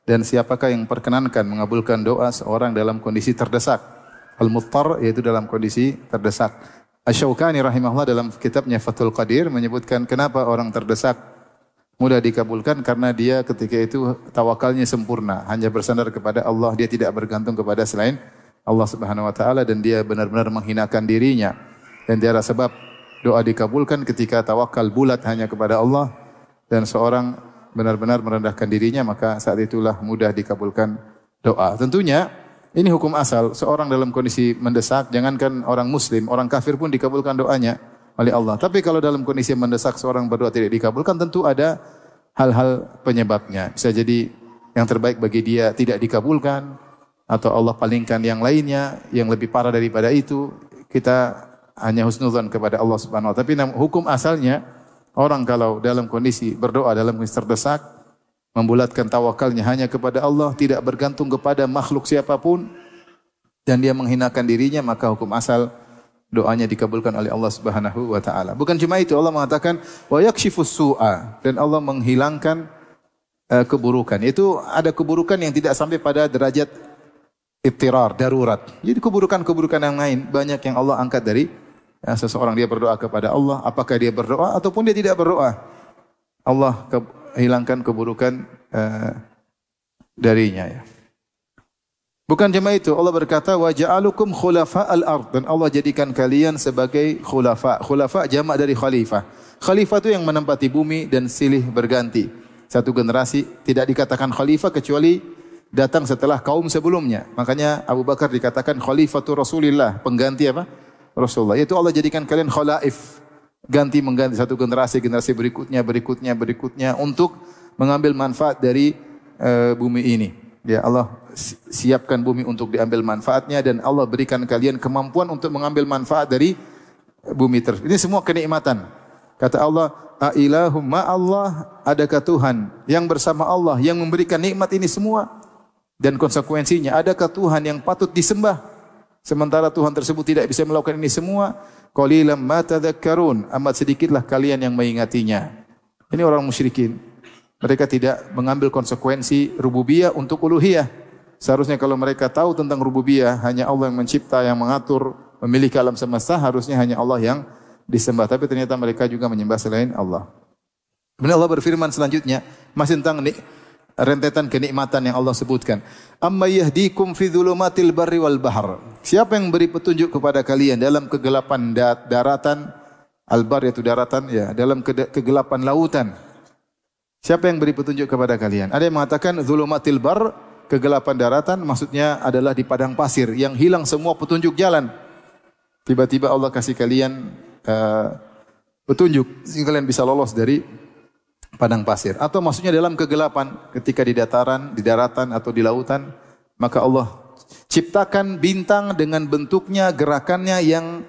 Dan siapakah yang perkenankan mengabulkan doa seorang dalam kondisi terdesak? Al-muttar yaitu dalam kondisi terdesak. Asy-Syaukani rahimahullah dalam kitabnya Fathul Qadir menyebutkan kenapa orang terdesak mudah dikabulkan, karena dia ketika itu tawakalnya sempurna, hanya bersandar kepada Allah, dia tidak bergantung kepada selain Allah Subhanahu wa taala, dan dia benar-benar menghinakan dirinya. Dan dia ada sebab doa dikabulkan ketika tawakal bulat hanya kepada Allah dan seorang benar-benar merendahkan dirinya, maka saat itulah mudah dikabulkan doa. Tentunya ini hukum asal, seorang dalam kondisi mendesak, jangankan orang muslim, orang kafir pun dikabulkan doanya oleh Allah. Tapi kalau dalam kondisi mendesak seorang berdoa tidak dikabulkan, tentu ada hal-hal penyebabnya. Bisa jadi yang terbaik bagi dia tidak dikabulkan, atau Allah palingkan yang lainnya yang lebih parah daripada itu. Kita hanya husnuzan kepada Allah Subhanahu wa taala. Tapi hukum asalnya, orang kalau dalam kondisi berdoa dalam kondisi terdesak, membulatkan tawakalnya hanya kepada Allah, tidak bergantung kepada makhluk siapapun, dan dia menghinakan dirinya, maka hukum asal doanya dikabulkan oleh Allah Subhanahu wa taala. Bukan cuma itu, Allah mengatakan wa yakshifus su'a, dan Allah menghilangkan keburukan. Itu ada keburukan yang tidak sampai pada derajat ibtirar, darurat. Jadi keburukan-keburukan yang lain banyak yang Allah angkat dari seseorang. Dia berdoa kepada Allah, apakah dia berdoa ataupun dia tidak berdoa, Allah hilangkan keburukan darinya ya. Bukan cuma itu, Allah berkata wa ja'alukum khulafa'al ard, dan Allah jadikan kalian sebagai khulafa. Khulafa jamak dari khalifah. Khalifah itu yang menempati bumi dan silih berganti. Satu generasi tidak dikatakan khalifah kecuali datang setelah kaum sebelumnya. Makanya Abu Bakar dikatakan khalifatul Rasulillah, pengganti apa? Rasulullah. Itu Allah jadikan kalian khalaif, ganti mengganti satu generasi berikutnya untuk mengambil manfaat dari bumi ini. Ya, Allah siapkan bumi untuk diambil manfaatnya, dan Allah berikan kalian kemampuan untuk mengambil manfaat dari bumi tersebut. Ini semua kenikmatan. Kata Allah, "A ilahum ma Allah?" Adakah Tuhan yang bersama Allah yang memberikan nikmat ini semua? Dan konsekuensinya, adakah Tuhan yang patut disembah sementara Tuhan tersebut tidak bisa melakukan ini semua? Qalilam ma tadhakkarun, amat sedikitlah kalian yang mengingatinya. Ini orang musyrikin. Mereka tidak mengambil konsekuensi rububiyah untuk uluhiyah. Seharusnya kalau mereka tahu tentang rububiyah, hanya Allah yang mencipta, yang mengatur, memiliki alam semesta, harusnya hanya Allah yang disembah. Tapi ternyata mereka juga menyembah selain Allah. Kemudian Allah berfirman selanjutnya, masih tentang rentetan kenikmatan yang Allah sebutkan. Amma yahdikum fi dhulumatil barri wal bahr. Siapa yang beri petunjuk kepada kalian dalam kegelapan daratan, al-bar yaitu daratan ya, dalam kegelapan lautan. Siapa yang beri petunjuk kepada kalian? Ada yang mengatakan dhulumatil bar, kegelapan daratan, maksudnya adalah di padang pasir yang hilang semua petunjuk jalan. Tiba-tiba Allah kasih kalian petunjuk sehingga kalian bisa lolos dari padang pasir. Atau maksudnya dalam kegelapan, ketika di dataran, di daratan atau di lautan, maka Allah ciptakan bintang dengan bentuknya, gerakannya yang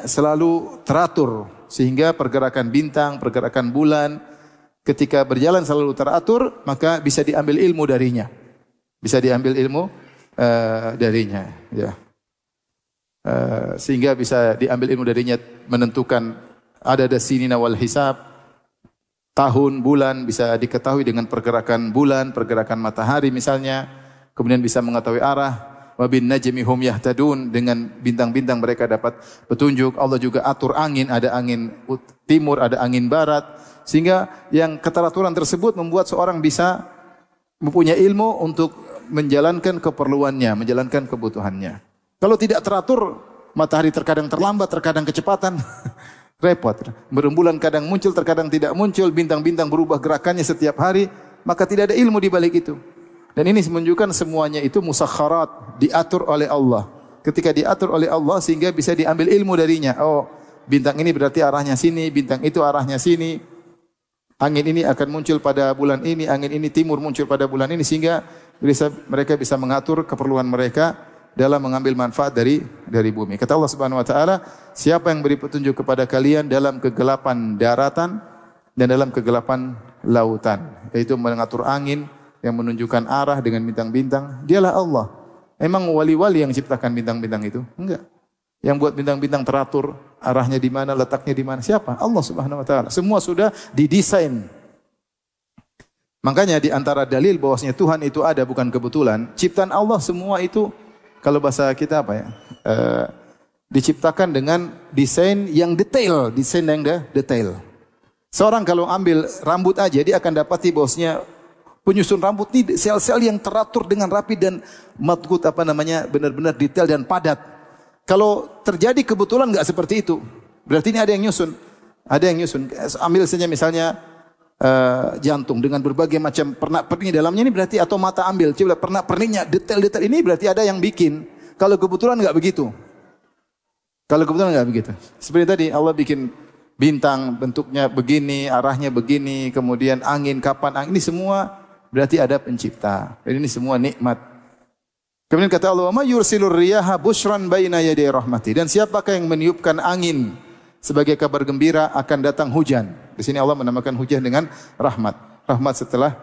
selalu teratur, sehingga pergerakan bintang, pergerakan bulan ketika berjalan selalu teratur, maka bisa diambil ilmu darinya. Bisa diambil ilmu darinya, ya. Sehingga bisa diambil ilmu darinya, menentukan adad sinina wal hisab, tahun, bulan bisa diketahui dengan pergerakan bulan, pergerakan matahari misalnya, kemudian bisa mengetahui arah wa bin najmi hum yahtadun, dengan bintang-bintang mereka dapat petunjuk. Allah juga atur angin, ada angin timur, ada angin barat, sehingga yang keteraturan tersebut membuat seorang bisa mempunyai ilmu untuk menjalankan keperluannya, menjalankan kebutuhannya. Kalau tidak teratur, matahari terkadang terlambat, terkadang kecepatan. Repot. Berembulan kadang muncul, terkadang tidak muncul, bintang-bintang berubah gerakannya setiap hari, maka tidak ada ilmu di balik itu. Dan ini menunjukkan semuanya itu musakharat, diatur oleh Allah. Ketika diatur oleh Allah sehingga bisa diambil ilmu darinya. Oh, bintang ini berarti arahnya sini, bintang itu arahnya sini. Angin ini akan muncul pada bulan ini, angin ini timur muncul pada bulan ini, sehingga mereka bisa mengatur keperluan mereka dalam mengambil manfaat dari bumi. Kata Allah Subhanahu wa taala, siapa yang beri petunjuk kepada kalian dalam kegelapan daratan dan dalam kegelapan lautan, yaitu mengatur angin yang menunjukkan arah dengan bintang-bintang, dialah Allah. Emang wali-wali yang ciptakan bintang-bintang itu? Enggak. Yang buat bintang-bintang teratur, arahnya di mana, letaknya di mana? Siapa? Allah Subhanahu wa taala. Semua sudah didesain. Makanya di antara dalil bahwasanya Tuhan itu ada bukan kebetulan, ciptaan Allah semua itu, kalau bahasa kita apa ya? Diciptakan dengan desain yang detail, Seorang kalau ambil rambut aja, dia akan dapati bahwasanya penyusun rambut ini sel-sel yang teratur dengan rapi dan benar-benar detail dan padat. Kalau terjadi kebetulan enggak seperti itu, berarti ini ada yang nyusun. Ambil saja misalnya jantung dengan berbagai macam pernak-pernik dalamnya, ini berarti, atau mata ambil, coba pernak-perniknya detail-detail, ini berarti ada yang bikin. Kalau kebetulan enggak begitu. Seperti tadi Allah bikin bintang bentuknya begini, arahnya begini, kemudian angin kapan angin, ini semua berarti ada pencipta. Dan ini semua nikmat. Kemudian kata Allah, "Ma yursilur riyaha busyran baina yaday rahmati." Dan siapakah yang meniupkan angin sebagai kabar gembira akan datang hujan. Di sini Allah menamakan hujan dengan rahmat. Rahmat setelah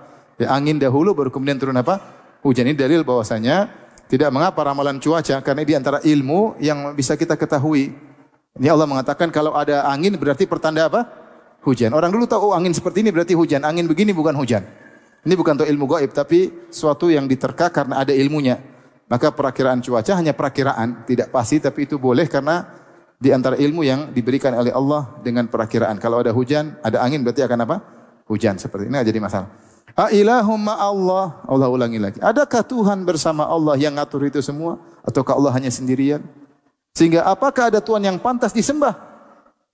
angin dahulu, baru kemudian turun apa? Hujan. Ini dalil bahwasanya tidak mengapa ramalan cuaca, karena di antara ilmu yang bisa kita ketahui. Ini Allah mengatakan kalau ada angin berarti pertanda apa? Hujan. Orang dulu tahu, oh angin seperti ini berarti hujan. Angin begini bukan hujan. Ini bukan untuk ilmu gaib, tapi suatu yang diterka karena ada ilmunya. Maka perakiraan cuaca hanya perakiraan, tidak pasti, tapi itu boleh karena di antara ilmu yang diberikan oleh Allah dengan perakiraan. Kalau ada hujan, ada angin, berarti akan apa? Hujan. Seperti ini jadi masalah. Ailahum ma'allah. Allah ulangi lagi. Adakah Tuhan bersama Allah yang ngatur itu semua? Ataukah Allah hanya sendirian? Sehingga apakah ada Tuhan yang pantas disembah?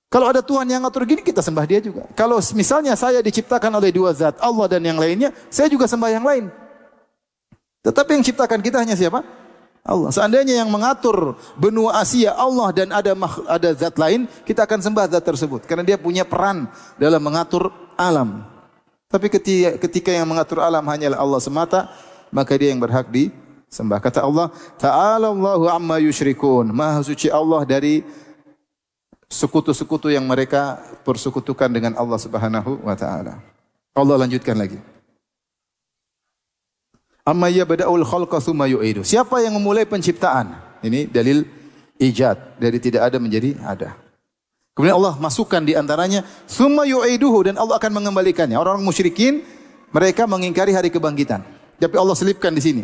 Kalau ada Tuhan yang ngatur gini, kita sembah dia juga. Kalau misalnya saya diciptakan oleh dua zat, Allah dan yang lainnya, saya juga sembah yang lain. Tetapi yang ciptakan kita hanya siapa? Allah. Seandainya yang mengatur benua Asia Allah dan ada zat lain, kita akan sembah zat tersebut karena dia punya peran dalam mengatur alam. Tapi ketika yang mengatur alam hanyalah Allah semata, maka dia yang berhak disembah. Kata Allah, Ta'ala Allahu amma yusyrikun. Maha suci Allah dari sekutu-sekutu yang mereka persekutukan dengan Allah Subhanahu wa taala. Allah lanjutkan lagi. Amma yabda'ul khalqa tsumma yu'idu. Siapa yang memulai penciptaan? Ini dalil ijad, dari tidak ada menjadi ada. Kemudian Allah masukkan di antaranya tsumma yu'iduhu, dan Allah akan mengembalikannya. Orang-orang musyrikin mereka mengingkari hari kebangkitan. Tapi Allah selipkan di sini.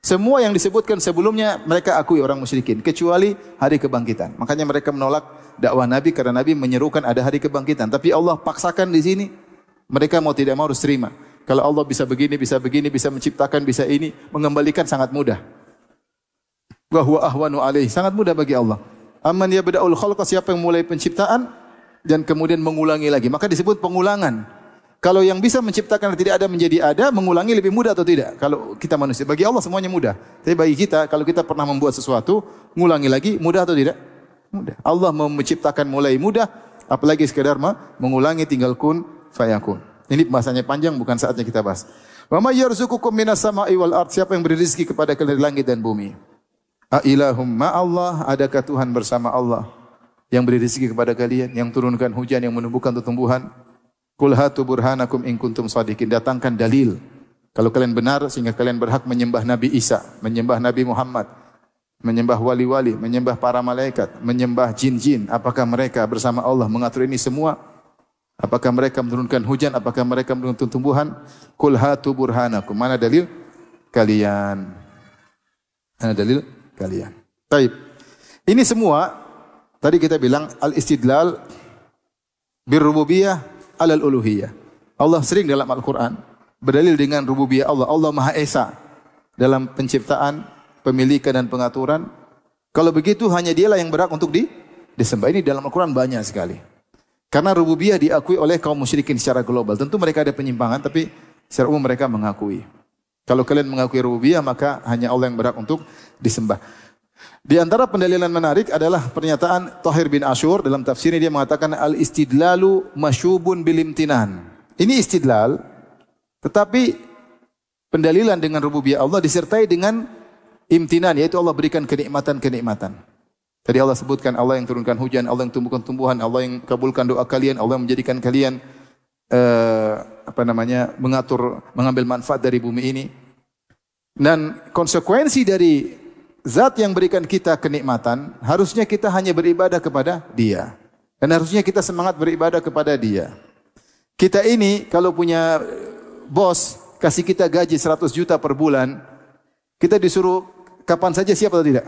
Semua yang disebutkan sebelumnya mereka akui orang musyrikin kecuali hari kebangkitan. Makanya mereka menolak dakwah Nabi karena Nabi menyerukan ada hari kebangkitan. Tapi Allah paksakan di sini. Mereka mau tidak mau harus terima. Kalau Allah bisa begini, bisa menciptakan, bisa ini, mengembalikan sangat mudah. Wa huwa ahwanu alaihi, sangat mudah bagi Allah. Amman yabda'ul khalqa, siapa yang mulai penciptaan dan kemudian mengulangi lagi. Maka disebut pengulangan. Kalau yang bisa menciptakan tidak ada menjadi ada, mengulangi lebih mudah atau tidak? Kalau kita manusia, bagi Allah semuanya mudah. Tapi bagi kita, kalau kita pernah membuat sesuatu, mengulangi lagi, mudah atau tidak? Mudah. Allah menciptakan mulai mudah, apalagi sekedar mengulangi, tinggal kun fayakun. Ini bahasanya panjang, bukan saatnya kita bahas. Wa may yarzuqukum minas sama'i wal ard, siapa yang beri rezeki kepada kalian dari langit dan bumi? A ilahum ma Allah, adakah Tuhan bersama Allah yang beri rezeki kepada kalian, yang turunkan hujan, yang menumbuhkan tumbuhan? Qul hatu burhanakum in kuntum shadiqin, datangkan dalil kalau kalian benar sehingga kalian berhak menyembah Nabi Isa, menyembah Nabi Muhammad, menyembah wali-wali, menyembah para malaikat, menyembah jin-jin. Apakah mereka bersama Allah mengatur ini semua? Apakah mereka menurunkan hujan? Apakah mereka menurunkan tumbuhan? Qul hatu burhanakum. Mana dalil kalian? Mana dalil kalian? Baik. Ini semua tadi kita bilang al-istidlal birrububiyah alal uluhiyah. Allah sering dalam Al-Qur'an berdalil dengan rububiyah Allah. Allah Maha Esa dalam penciptaan, pemilikan dan pengaturan. Kalau begitu hanya Dialah yang berhak untuk disembah. Ini dalam Al-Qur'an banyak sekali. Karena rububiyah diakui oleh kaum musyrikin secara global. Tentu mereka ada penyimpangan tapi secara umum mereka mengakui. Kalau kalian mengakui rububiyah maka hanya Allah yang berhak untuk disembah. Di antara pendalilan menarik adalah pernyataan Thahir bin Ashur dalam tafsirnya, dia mengatakan al-istidlalu masyubun bil imtinan. Ini istidlal tetapi pendalilan dengan rububiyah Allah disertai dengan imtinan, yaitu Allah berikan kenikmatan-kenikmatan. Tadi Allah sebutkan Allah yang turunkan hujan, Allah yang tumbuhkan tumbuhan, Allah yang kabulkan doa kalian, Allah yang menjadikan kalian mengatur, mengambil manfaat dari bumi ini. Dan konsekuensi dari zat yang berikan kita kenikmatan, harusnya kita hanya beribadah kepada Dia. Dan harusnya kita semangat beribadah kepada Dia. Kita ini kalau punya bos kasih kita gaji 100 juta per bulan, kita disuruh kapan saja siap atau tidak?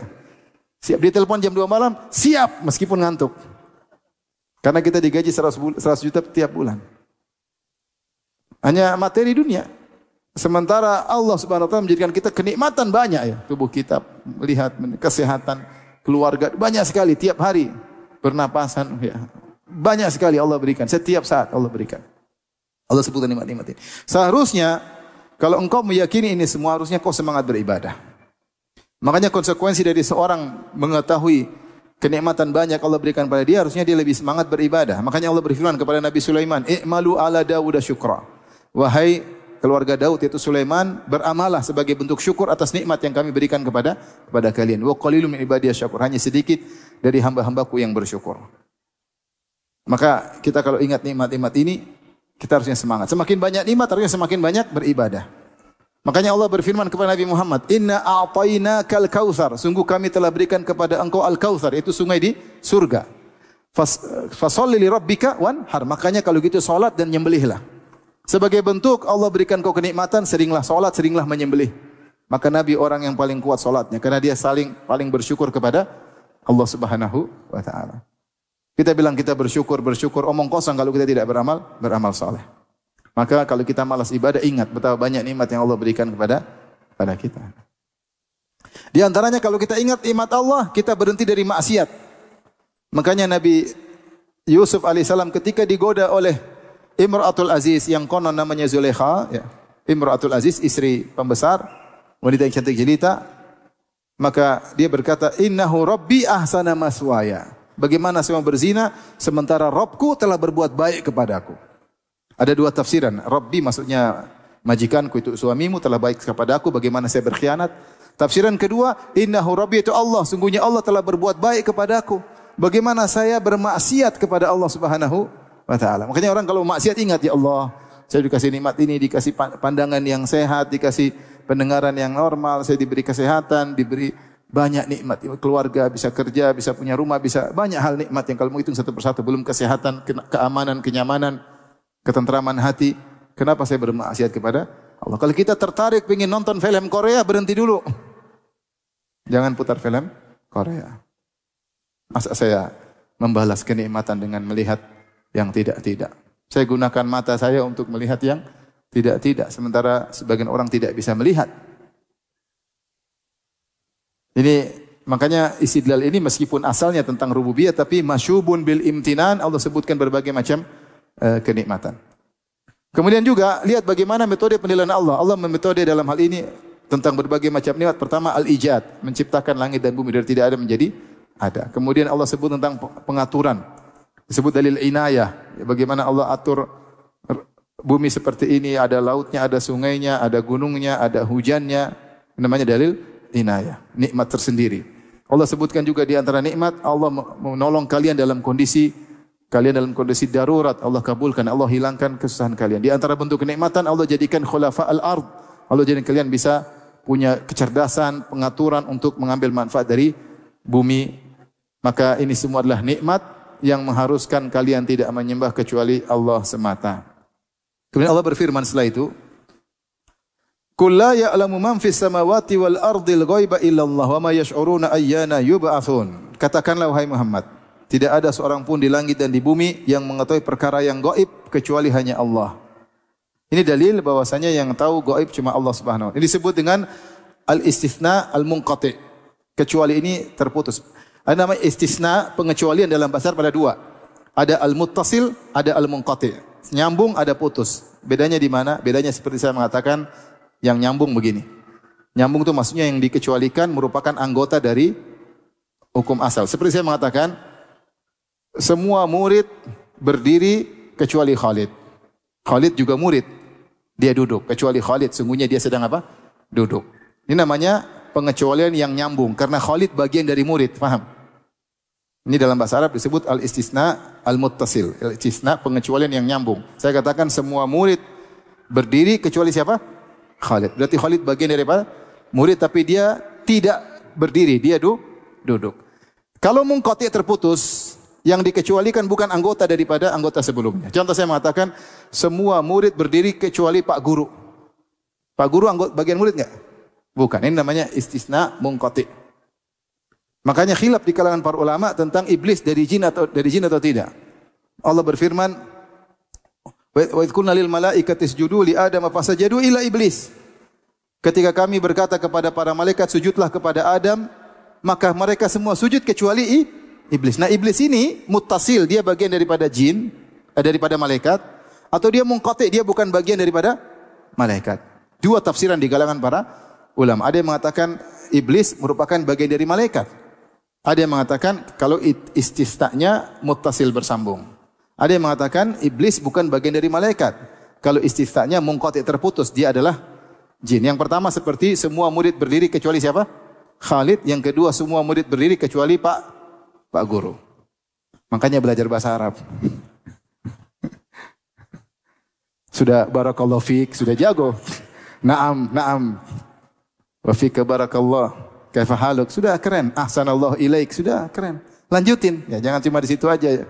Siap. Dia telepon jam 2 malam, siap meskipun ngantuk. Karena kita digaji 100 juta tiap bulan. Hanya materi dunia. Sementara Allah Subhanahu wa taala menjadikan kita kenikmatan banyak ya. Tubuh kita melihat kesehatan, keluarga banyak sekali tiap hari. Pernapasan ya. Banyak sekali Allah berikan, setiap saat Allah berikan. Allah sebutkan nikmat-nikmat ini. Seharusnya kalau engkau meyakini ini semua, harusnya kau semangat beribadah. Makanya konsekuensi dari seorang mengetahui kenikmatan banyak Allah berikan pada dia, harusnya dia lebih semangat beribadah. Makanya Allah berfirman kepada Nabi Sulaiman, "I'malu ala Dawud syukra." Wahai keluarga Daud yaitu Sulaiman, beramalah sebagai bentuk syukur atas nikmat yang kami berikan kepada kalian. Wa qalilun min ibadiyas syakur. Hanya sedikit dari hamba-hambaku yang bersyukur. Maka kita kalau ingat nikmat-nikmat ini, kita harusnya semangat. Semakin banyak nikmat, harusnya semakin banyak beribadah. Makanya Allah berfirman kepada Nabi Muhammad, "Inna a'tainakal kautsar." Sungguh kami telah berikan kepada engkau al-kautsar, yaitu sungai di surga. Fasholli li rabbika wanhar. Makanya kalau gitu salat dan nyembelihlah. Sebagai bentuk Allah berikan kau kenikmatan, seringlah salat, seringlah menyembelih. Maka Nabi orang yang paling kuat salatnya karena dia paling bersyukur kepada Allah Subhanahu wa taala. Kita bilang kita bersyukur, omong kosong kalau kita tidak beramal saleh. Maka kalau kita malas ibadah, ingat betapa banyak nikmat yang Allah berikan kepada kita. Di antaranya kalau kita ingat nikmat Allah, kita berhenti dari maksiat. Makanya Nabi Yusuf alaihissalam ketika digoda oleh Imra'atul Aziz yang konon namanya Zulaikha, ya. Imra'atul Aziz, istri pembesar, wanita yang cantik jelita, maka dia berkata, "Innahu Rabbi ahsana maswaya." Bagaimana saya mau berzina sementara Rabbku telah berbuat baik kepadaku? Ada dua tafsiran. Rabbi maksudnya majikanku itu suamimu telah baik kepada aku, bagaimana saya berkhianat? Tafsiran kedua, innahu Rabbi itu Allah, sungguhnya Allah telah berbuat baik kepadaku. Bagaimana saya bermaksiat kepada Allah Subhanahu wa taala? Makanya orang kalau maksiat ingat, ya Allah, saya dikasih nikmat ini, dikasih pandangan yang sehat, dikasih pendengaran yang normal, saya diberi kesehatan, diberi banyak nikmat, keluarga, bisa kerja, bisa punya rumah, bisa banyak hal nikmat yang kalau mau hitung satu persatu, belum kesehatan, keamanan, kenyamanan, ketentraman hati. Kenapa saya bermaksiat kepada Allah? Kalau kita tertarik ingin nonton film Korea, berhenti dulu. Jangan putar film Korea. Masa saya membalas kenikmatan dengan melihat yang tidak-tidak? Saya gunakan mata saya untuk melihat yang tidak-tidak, sementara sebagian orang tidak bisa melihat. Ini makanya istidlal ini meskipun asalnya tentang rububiyah tapi masyubun bil imtinan, Allah sebutkan berbagai macam kenikmatan. Kemudian juga lihat bagaimana metode penilaian Allah. Allah memetode dalam hal ini tentang berbagai macam nikmat. Pertama al-ijad, menciptakan langit dan bumi dari tidak ada menjadi ada. Kemudian Allah sebut tentang pengaturan. Disebut dalil inayah, bagaimana Allah atur bumi seperti ini, ada lautnya, ada sungainya, ada gunungnya, ada hujannya. Namanya dalil inayah, nikmat tersendiri. Allah sebutkan juga di antara nikmat, Allah menolong kalian dalam kondisi darurat, Allah kabulkan, Allah hilangkan kesusahan kalian. Di antara bentuk kenikmatan, Allah jadikan khulafa al-ard. Allah jadikan kalian bisa punya kecerdasan, pengaturan untuk mengambil manfaat dari bumi. Maka ini semua adalah nikmat yang mengharuskan kalian tidak menyembah kecuali Allah semata. Kemudian Allah berfirman setelah itu, Qul la ya'lamu man fis samawati wal ardil ghaiba illallah wa ma yash'uruna ayyana yub'atsun. Katakanlah wahai Muhammad, tidak ada seorang pun di langit dan di bumi yang mengetahui perkara yang gaib kecuali hanya Allah. Ini dalil bahwasanya yang tahu gaib cuma Allah Subhanahu wa taala. Ini disebut dengan al-istitsna al-munqati. Kecuali ini terputus. Ada nama istisna, pengecualian dalam bahasa Arab ada dua. Ada al-muttasil, ada al-munqati. Nyambung, ada putus. Bedanya di mana? Bedanya seperti saya mengatakan, yang nyambung begini. Nyambung itu maksudnya yang dikecualikan merupakan anggota dari hukum asal. Seperti saya mengatakan, semua murid berdiri kecuali Khalid. Khalid juga murid. Dia duduk. Kecuali Khalid, sungguhnya dia sedang apa? Duduk. Ini namanya pengecualian yang nyambung. Karena Khalid bagian dari murid. Paham? Ini dalam bahasa Arab disebut al-istisna al-muttasil. Al-istisna pengecualian yang nyambung. Saya katakan semua murid berdiri kecuali siapa? Khalid. Berarti Khalid bagian daripada murid tapi dia tidak berdiri, dia duduk. Kalau munqati terputus, yang dikecualikan bukan anggota daripada anggota sebelumnya. Contoh saya mengatakan semua murid berdiri kecuali Pak Guru. Pak Guru anggota bagian murid enggak? Bukan. Ini namanya istisna munqati. Makanya khilaf di kalangan para ulama tentang iblis dari jin atau tidak. Allah berfirman, wa idh qulna lil malaikati isjudu li Adam fasajadu illa iblis. Ketika kami berkata kepada para malaikat sujudlah kepada Adam, maka mereka semua sujud kecuali iblis. Nah, iblis ini muttasil, dia bagian daripada jin, daripada malaikat, atau dia munqati, dia bukan bagian daripada malaikat. Dua tafsiran di kalangan para ulama. Ada yang mengatakan iblis merupakan bagian dari malaikat. Ada yang mengatakan kalau istisnanya muttasil bersambung. Ada yang mengatakan iblis bukan bagian dari malaikat. Kalau istisnanya munqati terputus, dia adalah jin. Yang pertama seperti semua murid berdiri kecuali siapa? Khalid. Yang kedua semua murid berdiri kecuali Pak Guru. Makanya belajar bahasa Arab. Sudah barakallahu fiik, sudah jago. Naam. Wa fika barakallah. Kaifa haluk? Sudah keren. Ahsanallahu ilaik, sudah keren. Lanjutin. Ya, jangan cuma di situ aja.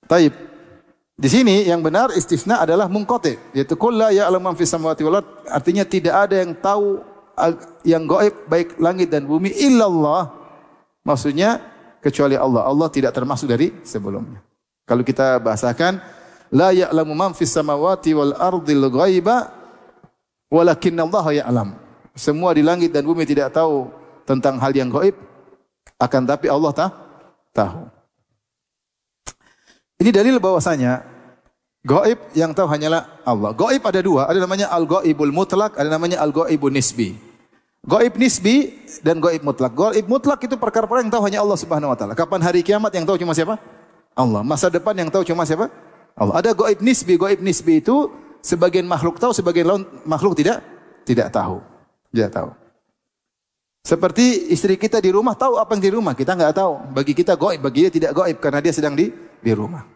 Taib. Di sini yang benar istisna adalah munqati, yaitu qul la ya'lamu man fis samawati wal ard, artinya tidak ada yang tahu yang gaib baik langit dan bumi illallah. Maksudnya kecuali Allah. Allah tidak termasuk dari sebelumnya. Kalau kita bahasakan la ya'lamu man fis samawati wal ardil ghaiba walakinnallaha ya'lam. Semua di langit dan bumi tidak tahu tentang hal yang gaib, akan tapi Allah tahu. Ini dalil bahwasanya gaib yang tahu hanyalah Allah. Gaib ada dua, ada namanya al-gaibul mutlak, ada namanya al-gaibun nisbi. Gaib nisbi dan gaib mutlak. Gaib mutlak itu perkara-perkara yang tahu hanya Allah Subhanahu wa taala. Kapan hari kiamat yang tahu cuma siapa? Allah. Masa depan yang tahu cuma siapa? Allah. Ada gaib nisbi. Gaib nisbi itu sebagian makhluk tahu, sebagian makhluk tidak tahu. Tidak tahu. Seperti istri kita di rumah tahu apa yang di rumah, kita enggak tahu. Bagi kita gaib, bagi dia tidak gaib karena dia sedang di rumah.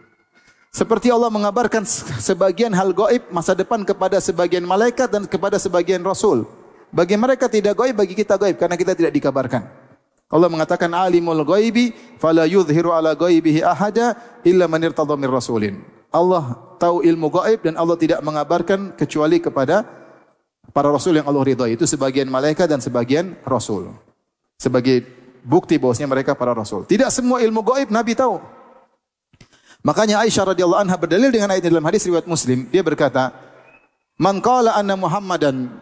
Seperti Allah mengabarkan sebagian hal gaib masa depan kepada sebagian malaikat dan kepada sebagian rasul. Bagi mereka tidak gaib, bagi kita gaib karena kita tidak dikabarkan. Allah mengatakan alimul ghaibi fala yudhiru ala ghaibihi ahada illa man irtadha mir rasulin. Allah tahu ilmu gaib dan Allah tidak mengabarkan kecuali kepada para rasul yang Allah ridhai. Itu sebagian malaikat dan sebagian rasul. Sebagai bukti bahwasanya mereka para rasul. Tidak semua ilmu gaib Nabi tahu. Makanya Aisyah radhiyallahu anha berdalil dengan ayat dalam hadis riwayat Muslim, dia berkata, "Man qala anna Muhammadan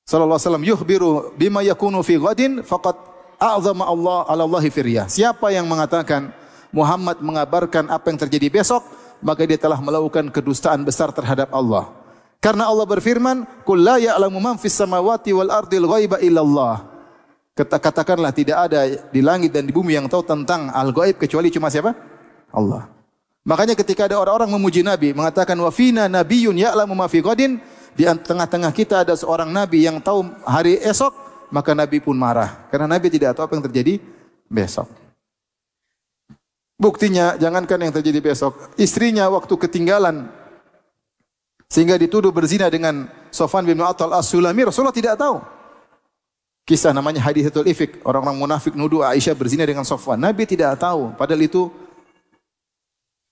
sallallahu alaihi wasallam yukhbiru bima yakunu fi ghadin faqad a'zama Allah 'ala Allahi firyah." Siapa yang mengatakan Muhammad mengabarkan apa yang terjadi besok, maka dia telah melakukan kedustaan besar terhadap Allah. Karena Allah berfirman, "Qul la ya'lamu man fis samawati wal ardil ghaiba illallah." Katakanlah tidak ada di langit dan di bumi yang tahu tentang al-ghaib kecuali cuma siapa? Allah. Makanya ketika ada orang-orang memuji Nabi, mengatakan wa fina nabiyyun ya'lamu ma fi ghadin, di tengah-tengah kita ada seorang nabi yang tahu hari esok, maka Nabi pun marah karena Nabi tidak tahu apa yang terjadi besok. Buktinya jangankan yang terjadi besok, istrinya waktu ketinggalan sehingga dituduh berzina dengan Sofwan bin Mu'attal As-Sulami, Rasulullah tidak tahu. Kisah namanya hadithatul ifk, orang-orang munafik nuduh Aisyah berzina dengan Sofwan. Nabi tidak tahu, padahal itu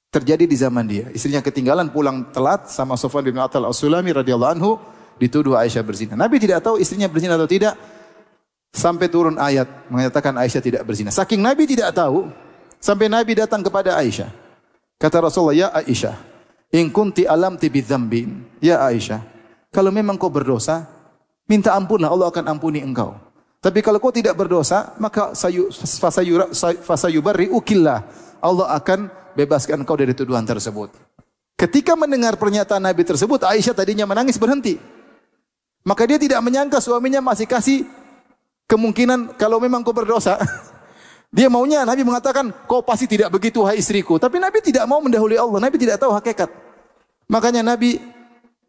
terjadi di zaman dia. Istrinya ketinggalan pulang telat sama Sofwan bin Mu'attal As-Sulami radhiyallahu anhu. dituduh Aisyah berzina. Nabi tidak tahu istrinya berzina atau tidak sampai turun ayat mengatakan Aisyah tidak berzina. Saking Nabi tidak tahu sampai Nabi datang kepada Aisyah. Kata Rasulullah, "Ya Aisyah, in kunti alamti bidzambin." Ya Aisyah, kalau memang kau berdosa, minta ampunlah, Allah akan ampuni engkau. Tapi kalau kau tidak berdosa, maka fasayubarri'ukillah. Allah akan bebaskan engkau dari tuduhan tersebut. Ketika mendengar pernyataan Nabi tersebut, Aisyah tadinya menangis berhenti. Maka dia tidak menyangka suaminya masih kasih kemungkinan kalau memang kau berdosa. Dia maunya Nabi mengatakan, kau pasti tidak begitu hai istriku. Tapi Nabi tidak mau mendahului Allah. Nabi tidak tahu hakikat. Makanya Nabi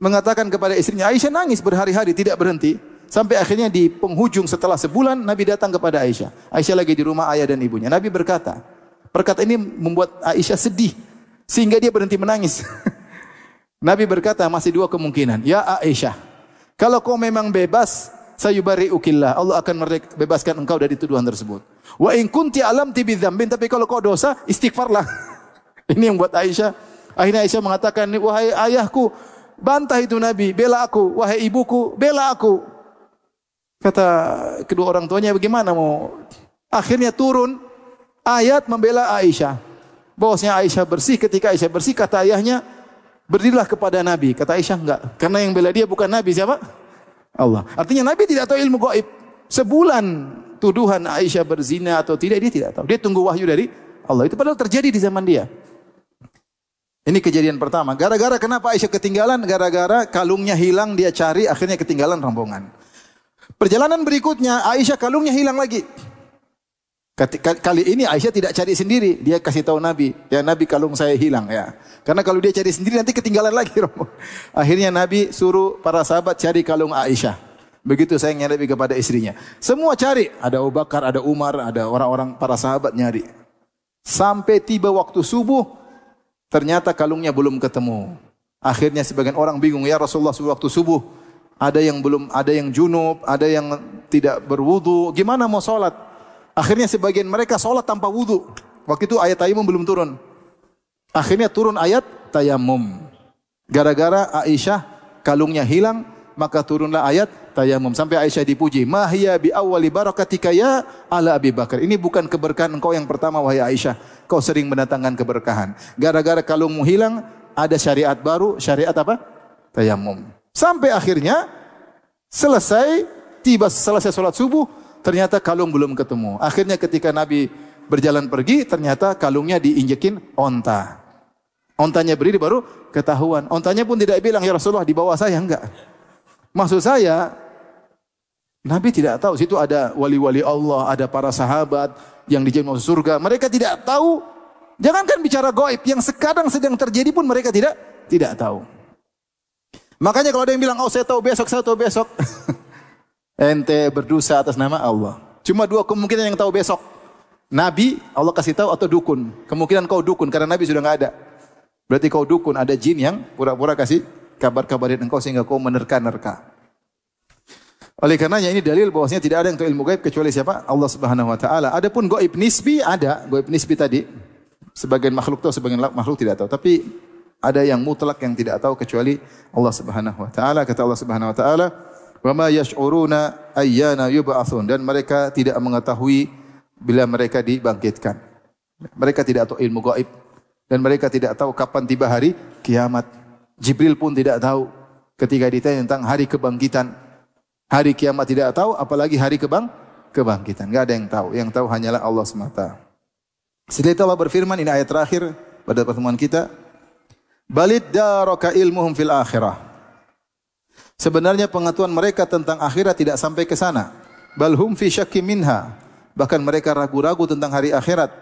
mengatakan kepada istrinya, Aisyah nangis berhari-hari tidak berhenti. Sampai akhirnya di penghujung setelah sebulan Nabi datang kepada Aisyah. Aisyah lagi di rumah ayah dan ibunya. Nabi berkata, perkata ini membuat Aisyah sedih. Sehingga dia berhenti menangis. Nabi berkata, masih dua kemungkinan. Ya Aisyah, kalau kau memang bebas, sayubari'ukillah, Allah akan bebaskan engkau dari tuduhan tersebut. Wa in kunti alamti bidzambin, tapi kalau kau dosa, istighfarlah. Ini yang buat Aisyah. Akhirnya Aisyah mengatakan, wahai ayahku, bantah itu Nabi, bela aku. Wahai ibuku, bela aku. Kata kedua orang tuanya, bagaimana mau? Akhirnya turun ayat membela Aisyah. Bahwasanya Aisyah bersih, ketika Aisyah bersih, kata ayahnya, berdirilah kepada Nabi. Kata Aisyah, enggak. Karena yang bela dia bukan Nabi, siapa? Allah. Artinya Nabi tidak tahu ilmu gaib. Sebulan tuduhan Aisyah berzina atau tidak, dia tidak tahu. Dia tunggu wahyu dari Allah. Itu padahal terjadi di zaman dia. Ini kejadian pertama. Gara-gara kenapa Aisyah ketinggalan? Gara-gara kalungnya hilang, dia cari, akhirnya ketinggalan rombongan. Perjalanan berikutnya, Aisyah kalungnya hilang lagi. Kali ini Aisyah tidak cari sendiri, dia kasih tahu Nabi, ya Nabi kalung saya hilang ya. Karena kalau dia cari sendiri nanti ketinggalan lagi. Akhirnya Nabi suruh para sahabat cari kalung Aisyah. Begitu sayangnya Nabi kepada istrinya. Semua cari, ada Abu Bakar, ada Umar, ada orang-orang para sahabat nyari. Sampai tiba waktu subuh, ternyata kalungnya belum ketemu. Akhirnya sebagian orang bingung, ya Rasulullah waktu subuh ada yang belum, ada yang junub, ada yang tidak berwudu, gimana mau sholat? Akhirnya sebagian mereka sholat tanpa wudu. Waktu itu ayat tayamum belum turun. Akhirnya turun ayat tayamum. Gara-gara Aisyah kalungnya hilang, maka turunlah ayat tayamum. Sampai Aisyah dipuji, "Ma hiya bi awwali barakatika ya ala Abi Bakar." Ini bukan keberkahan engkau yang pertama wahai Aisyah. Kau sering mendatangkan keberkahan. Gara-gara kalungmu hilang, ada syariat baru, syariat apa? Tayamum. Sampai akhirnya selesai sholat subuh, ternyata kalung belum ketemu. Akhirnya ketika Nabi berjalan pergi, ternyata kalungnya diinjekin onta. Ontanya berdiri baru ketahuan. Ontanya pun tidak bilang, ya Rasulullah di bawah saya, enggak. Maksud saya, Nabi tidak tahu situ ada wali-wali Allah, ada para sahabat yang dijamin masuk surga. Mereka tidak tahu. Jangankan bicara gaib, yang sekarang sedang terjadi pun mereka tidak tahu. Makanya kalau ada yang bilang, oh saya tahu besok, saya tahu besok. Ente berdosa atas nama Allah. Cuma dua kemungkinan yang tahu besok. Nabi, Allah kasih tahu, atau dukun. Kemungkinan kau dukun, karena Nabi sudah enggak ada. Berarti kau dukun, ada jin yang pura-pura kasih kabar-kabarin engkau sehingga kau menerka-nerka. Oleh karenanya ini dalil bahwasanya tidak ada yang tahu ilmu gaib kecuali siapa? Allah Subhanahu wa taala. Adapun gaib nisbi ada, gaib nisbi tadi sebagian makhluk tahu, sebagian makhluk tidak tahu. Tapi ada yang mutlak yang tidak tahu kecuali Allah Subhanahu wa taala. Kata Allah Subhanahu wa taala, "Wa ma yash'uruna ayyana yub'atsun," dan mereka tidak mengetahui bila mereka dibangkitkan. Mereka tidak tahu ilmu gaib dan mereka tidak tahu kapan tiba hari kiamat. Jibril pun tidak tahu ketika ditanya tentang hari kebangkitan. Hari kiamat tidak tahu, apalagi hari kebangkitan. Enggak ada yang tahu. Yang tahu hanyalah Allah semata. Setelah itu Allah berfirman, ini ayat terakhir pada pertemuan kita. Balid daraka ilmuhum fil akhirah. Sebenarnya pengetahuan mereka tentang akhirat tidak sampai ke sana. Balhum fi syakki minha. Bahkan mereka ragu-ragu tentang hari akhirat.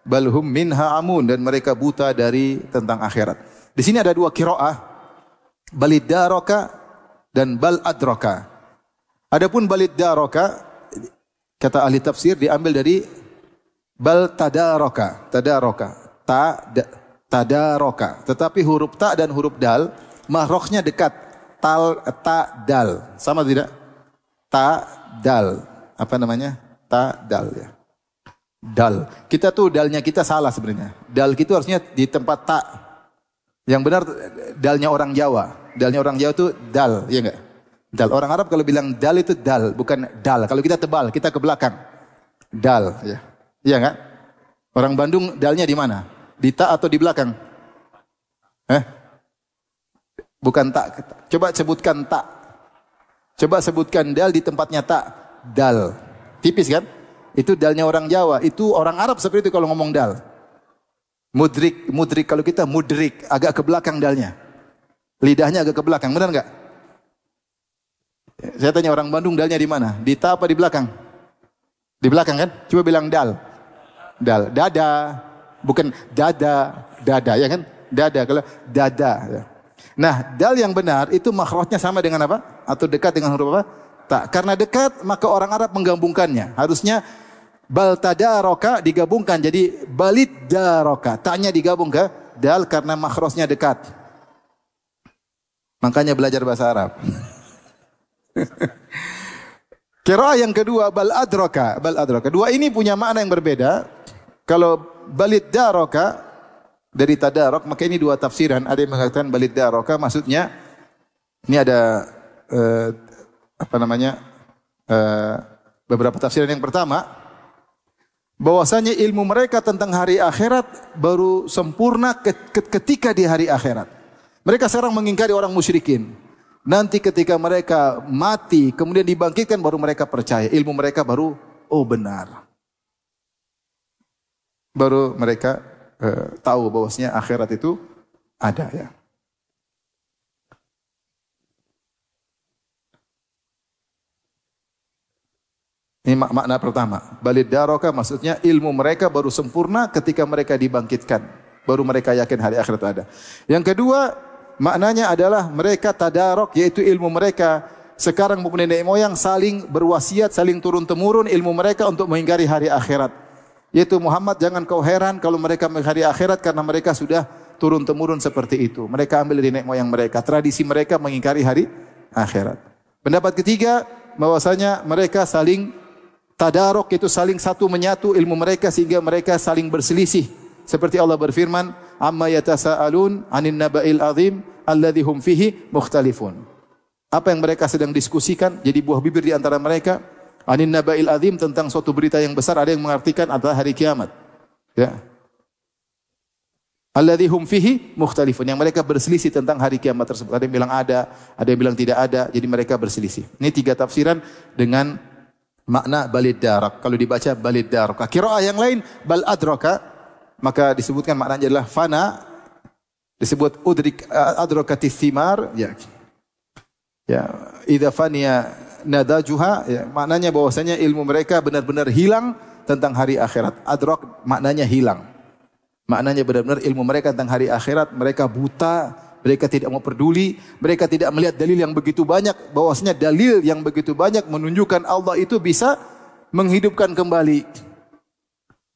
Balhum minha amun, dan mereka buta dari tentang akhirat. Di sini ada dua qiraah. Balid daraka dan bal adraka. Adapun balid daraka, kata ahli tafsir, diambil dari bal tadaraka. Tadaraka. Tetapi huruf ta dan huruf dal, mahroknya dekat. Ta, dal. Sama tidak? Ta, dal. Apa namanya? Ta, dal ya. Dal. Kita tuh dalnya kita salah sebenarnya. Dal itu harusnya di tempat ta. Yang benar dalnya orang Jawa. Dalnya orang Jawa itu dal, ya enggak? Dal. Orang Arab kalau bilang dal itu dal, bukan dal. Kalau kita tebal, kita ke belakang. Dal, ya. Iya enggak? Orang Bandung dalnya di mana? Di ta atau di belakang? Bukan tak. Coba sebutkan tak. Coba sebutkan dal di tempatnya tak. Dal. Tipis kan? Itu dalnya orang Jawa. Itu orang Arab seperti itu kalau ngomong dal. Mudrik kalau kita mudrik, agak ke belakang dalnya. Lidahnya agak ke belakang, benar enggak? Saya tanya orang Bandung dalnya di mana? Di ta apa di belakang? Di belakang kan? Coba bilang dal. Dal. Dada. Bukan dada. Dada ya kan? Dada. Kalau dada. Ya. Nah, dal yang benar itu makhrajnya sama dengan apa? Atau dekat dengan huruf apa? Tak. Karena dekat maka orang Arab menggabungkannya. Harusnya bal tadaraka digabungkan jadi balid daraka. Taknya digabung ke dal karena makhrajnya dekat. Makanya belajar bahasa Arab. Qiraah yang kedua bal adraka. Dua ini punya makna yang berbeda. Kalau balid daraka dari tadarok, maka ini dua tafsiran. Ada yang mengatakan balid daraka maksudnya ini ada beberapa tafsiran. Yang pertama, bahwasanya ilmu mereka tentang hari akhirat baru sempurna ketika di hari akhirat. Mereka sekarang mengingkari orang musyrikin. Nanti ketika mereka mati, kemudian dibangkitkan, baru mereka percaya. Ilmu mereka baru, oh benar. Baru mereka tahu bahwasanya akhirat itu ada ya. Ini makna pertama. Balid daraka maksudnya ilmu mereka baru sempurna ketika mereka dibangkitkan. Baru mereka yakin hari akhirat ada. Yang kedua, maknanya adalah mereka tadarok, yaitu ilmu mereka sekarang maupun nenek moyang saling berwasiat, saling turun-temurun ilmu mereka untuk mengingkari hari akhirat. Yaitu Muhammad, jangan kau heran kalau mereka mengingkari akhirat karena mereka sudah turun-temurun seperti itu. Mereka ambil dari nenek moyang mereka, tradisi mereka mengingkari hari akhirat. Pendapat ketiga, bahwasanya mereka saling tadarok, yaitu saling satu menyatu ilmu mereka sehingga mereka saling berselisih. Seperti Allah berfirman, amma yatasaalun 'anin naba'il 'azim alladzi hum fihi mukhtalifun. Apa yang mereka sedang diskusikan jadi buah bibir di antara mereka. 'Anin naba'il 'azim tentang suatu berita yang besar, ada yang mengartikan adalah hari kiamat. Ya. Alladzi hum fihi mukhtalifun, yang mereka berselisih tentang hari kiamat tersebut. Ada yang bilang ada yang bilang tidak ada, jadi mereka berselisih. Ini tiga tafsiran dengan makna balid darak. Kalau dibaca balid darak. Qiraah yang lain bal adraka, maka disebutkan maknanya adalah fana, disebut udrik adrakatis thimar, ya. Ya, idza faniya nadajuha, ya, maknanya bahwasanya ilmu mereka benar-benar hilang tentang hari akhirat. Adrak maknanya hilang. Maknanya benar-benar ilmu mereka tentang hari akhirat, mereka buta, mereka tidak mau peduli, mereka tidak melihat dalil yang begitu banyak, bahwasanya dalil yang begitu banyak menunjukkan Allah itu bisa menghidupkan kembali.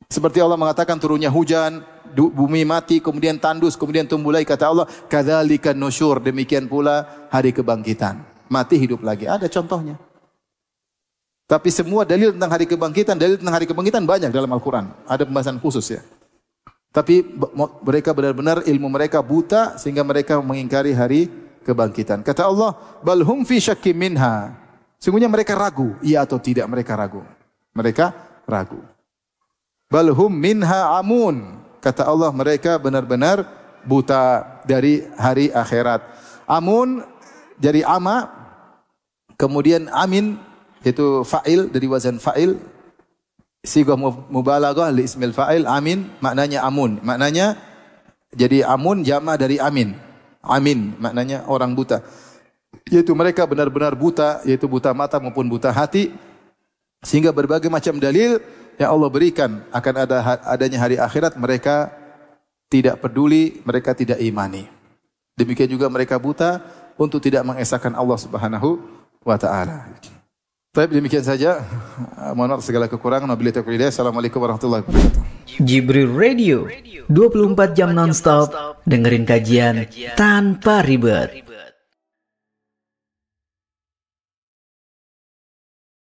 Seperti Allah mengatakan turunnya hujan, bumi mati, kemudian tandus, kemudian tumbuh lagi. Kata Allah, kadzalikan nusyur, demikian pula hari kebangkitan. Mati hidup lagi. Ada contohnya. Tapi semua dalil tentang hari kebangkitan banyak dalam Al-Quran. Ada pembahasan khusus ya. Tapi mereka benar-benar ilmu mereka buta sehingga mereka mengingkari hari kebangkitan. Kata Allah, bal hum fi syakkim minha. Sungguhnya mereka ragu, iya atau tidak mereka ragu. Mereka ragu. Bal hum minha amun. Kata Allah, mereka benar-benar buta dari hari akhirat. Amun dari ama, kemudian amin itu fa'il dari wazan fa'il. Sighah mubalaghah li ismil fa'il, amin maknanya amun. Maknanya jadi amun jama' dari amin. Amin maknanya orang buta. Yaitu mereka benar-benar buta, yaitu buta mata maupun buta hati, sehingga berbagai macam dalil yang Allah berikan akan adanya hari akhirat mereka tidak peduli, mereka tidak imani. Demikian juga mereka buta untuk tidak mengesahkan Allah Subhanahu wa taala. Baik, demikian saja. Mohon maaf segala kekurangan. Wabillahi taufiq wal hidayah. Assalamualaikum warahmatullahi wabarakatuh. Jibril Radio 24 jam nonstop dengerin kajian tanpa ribet.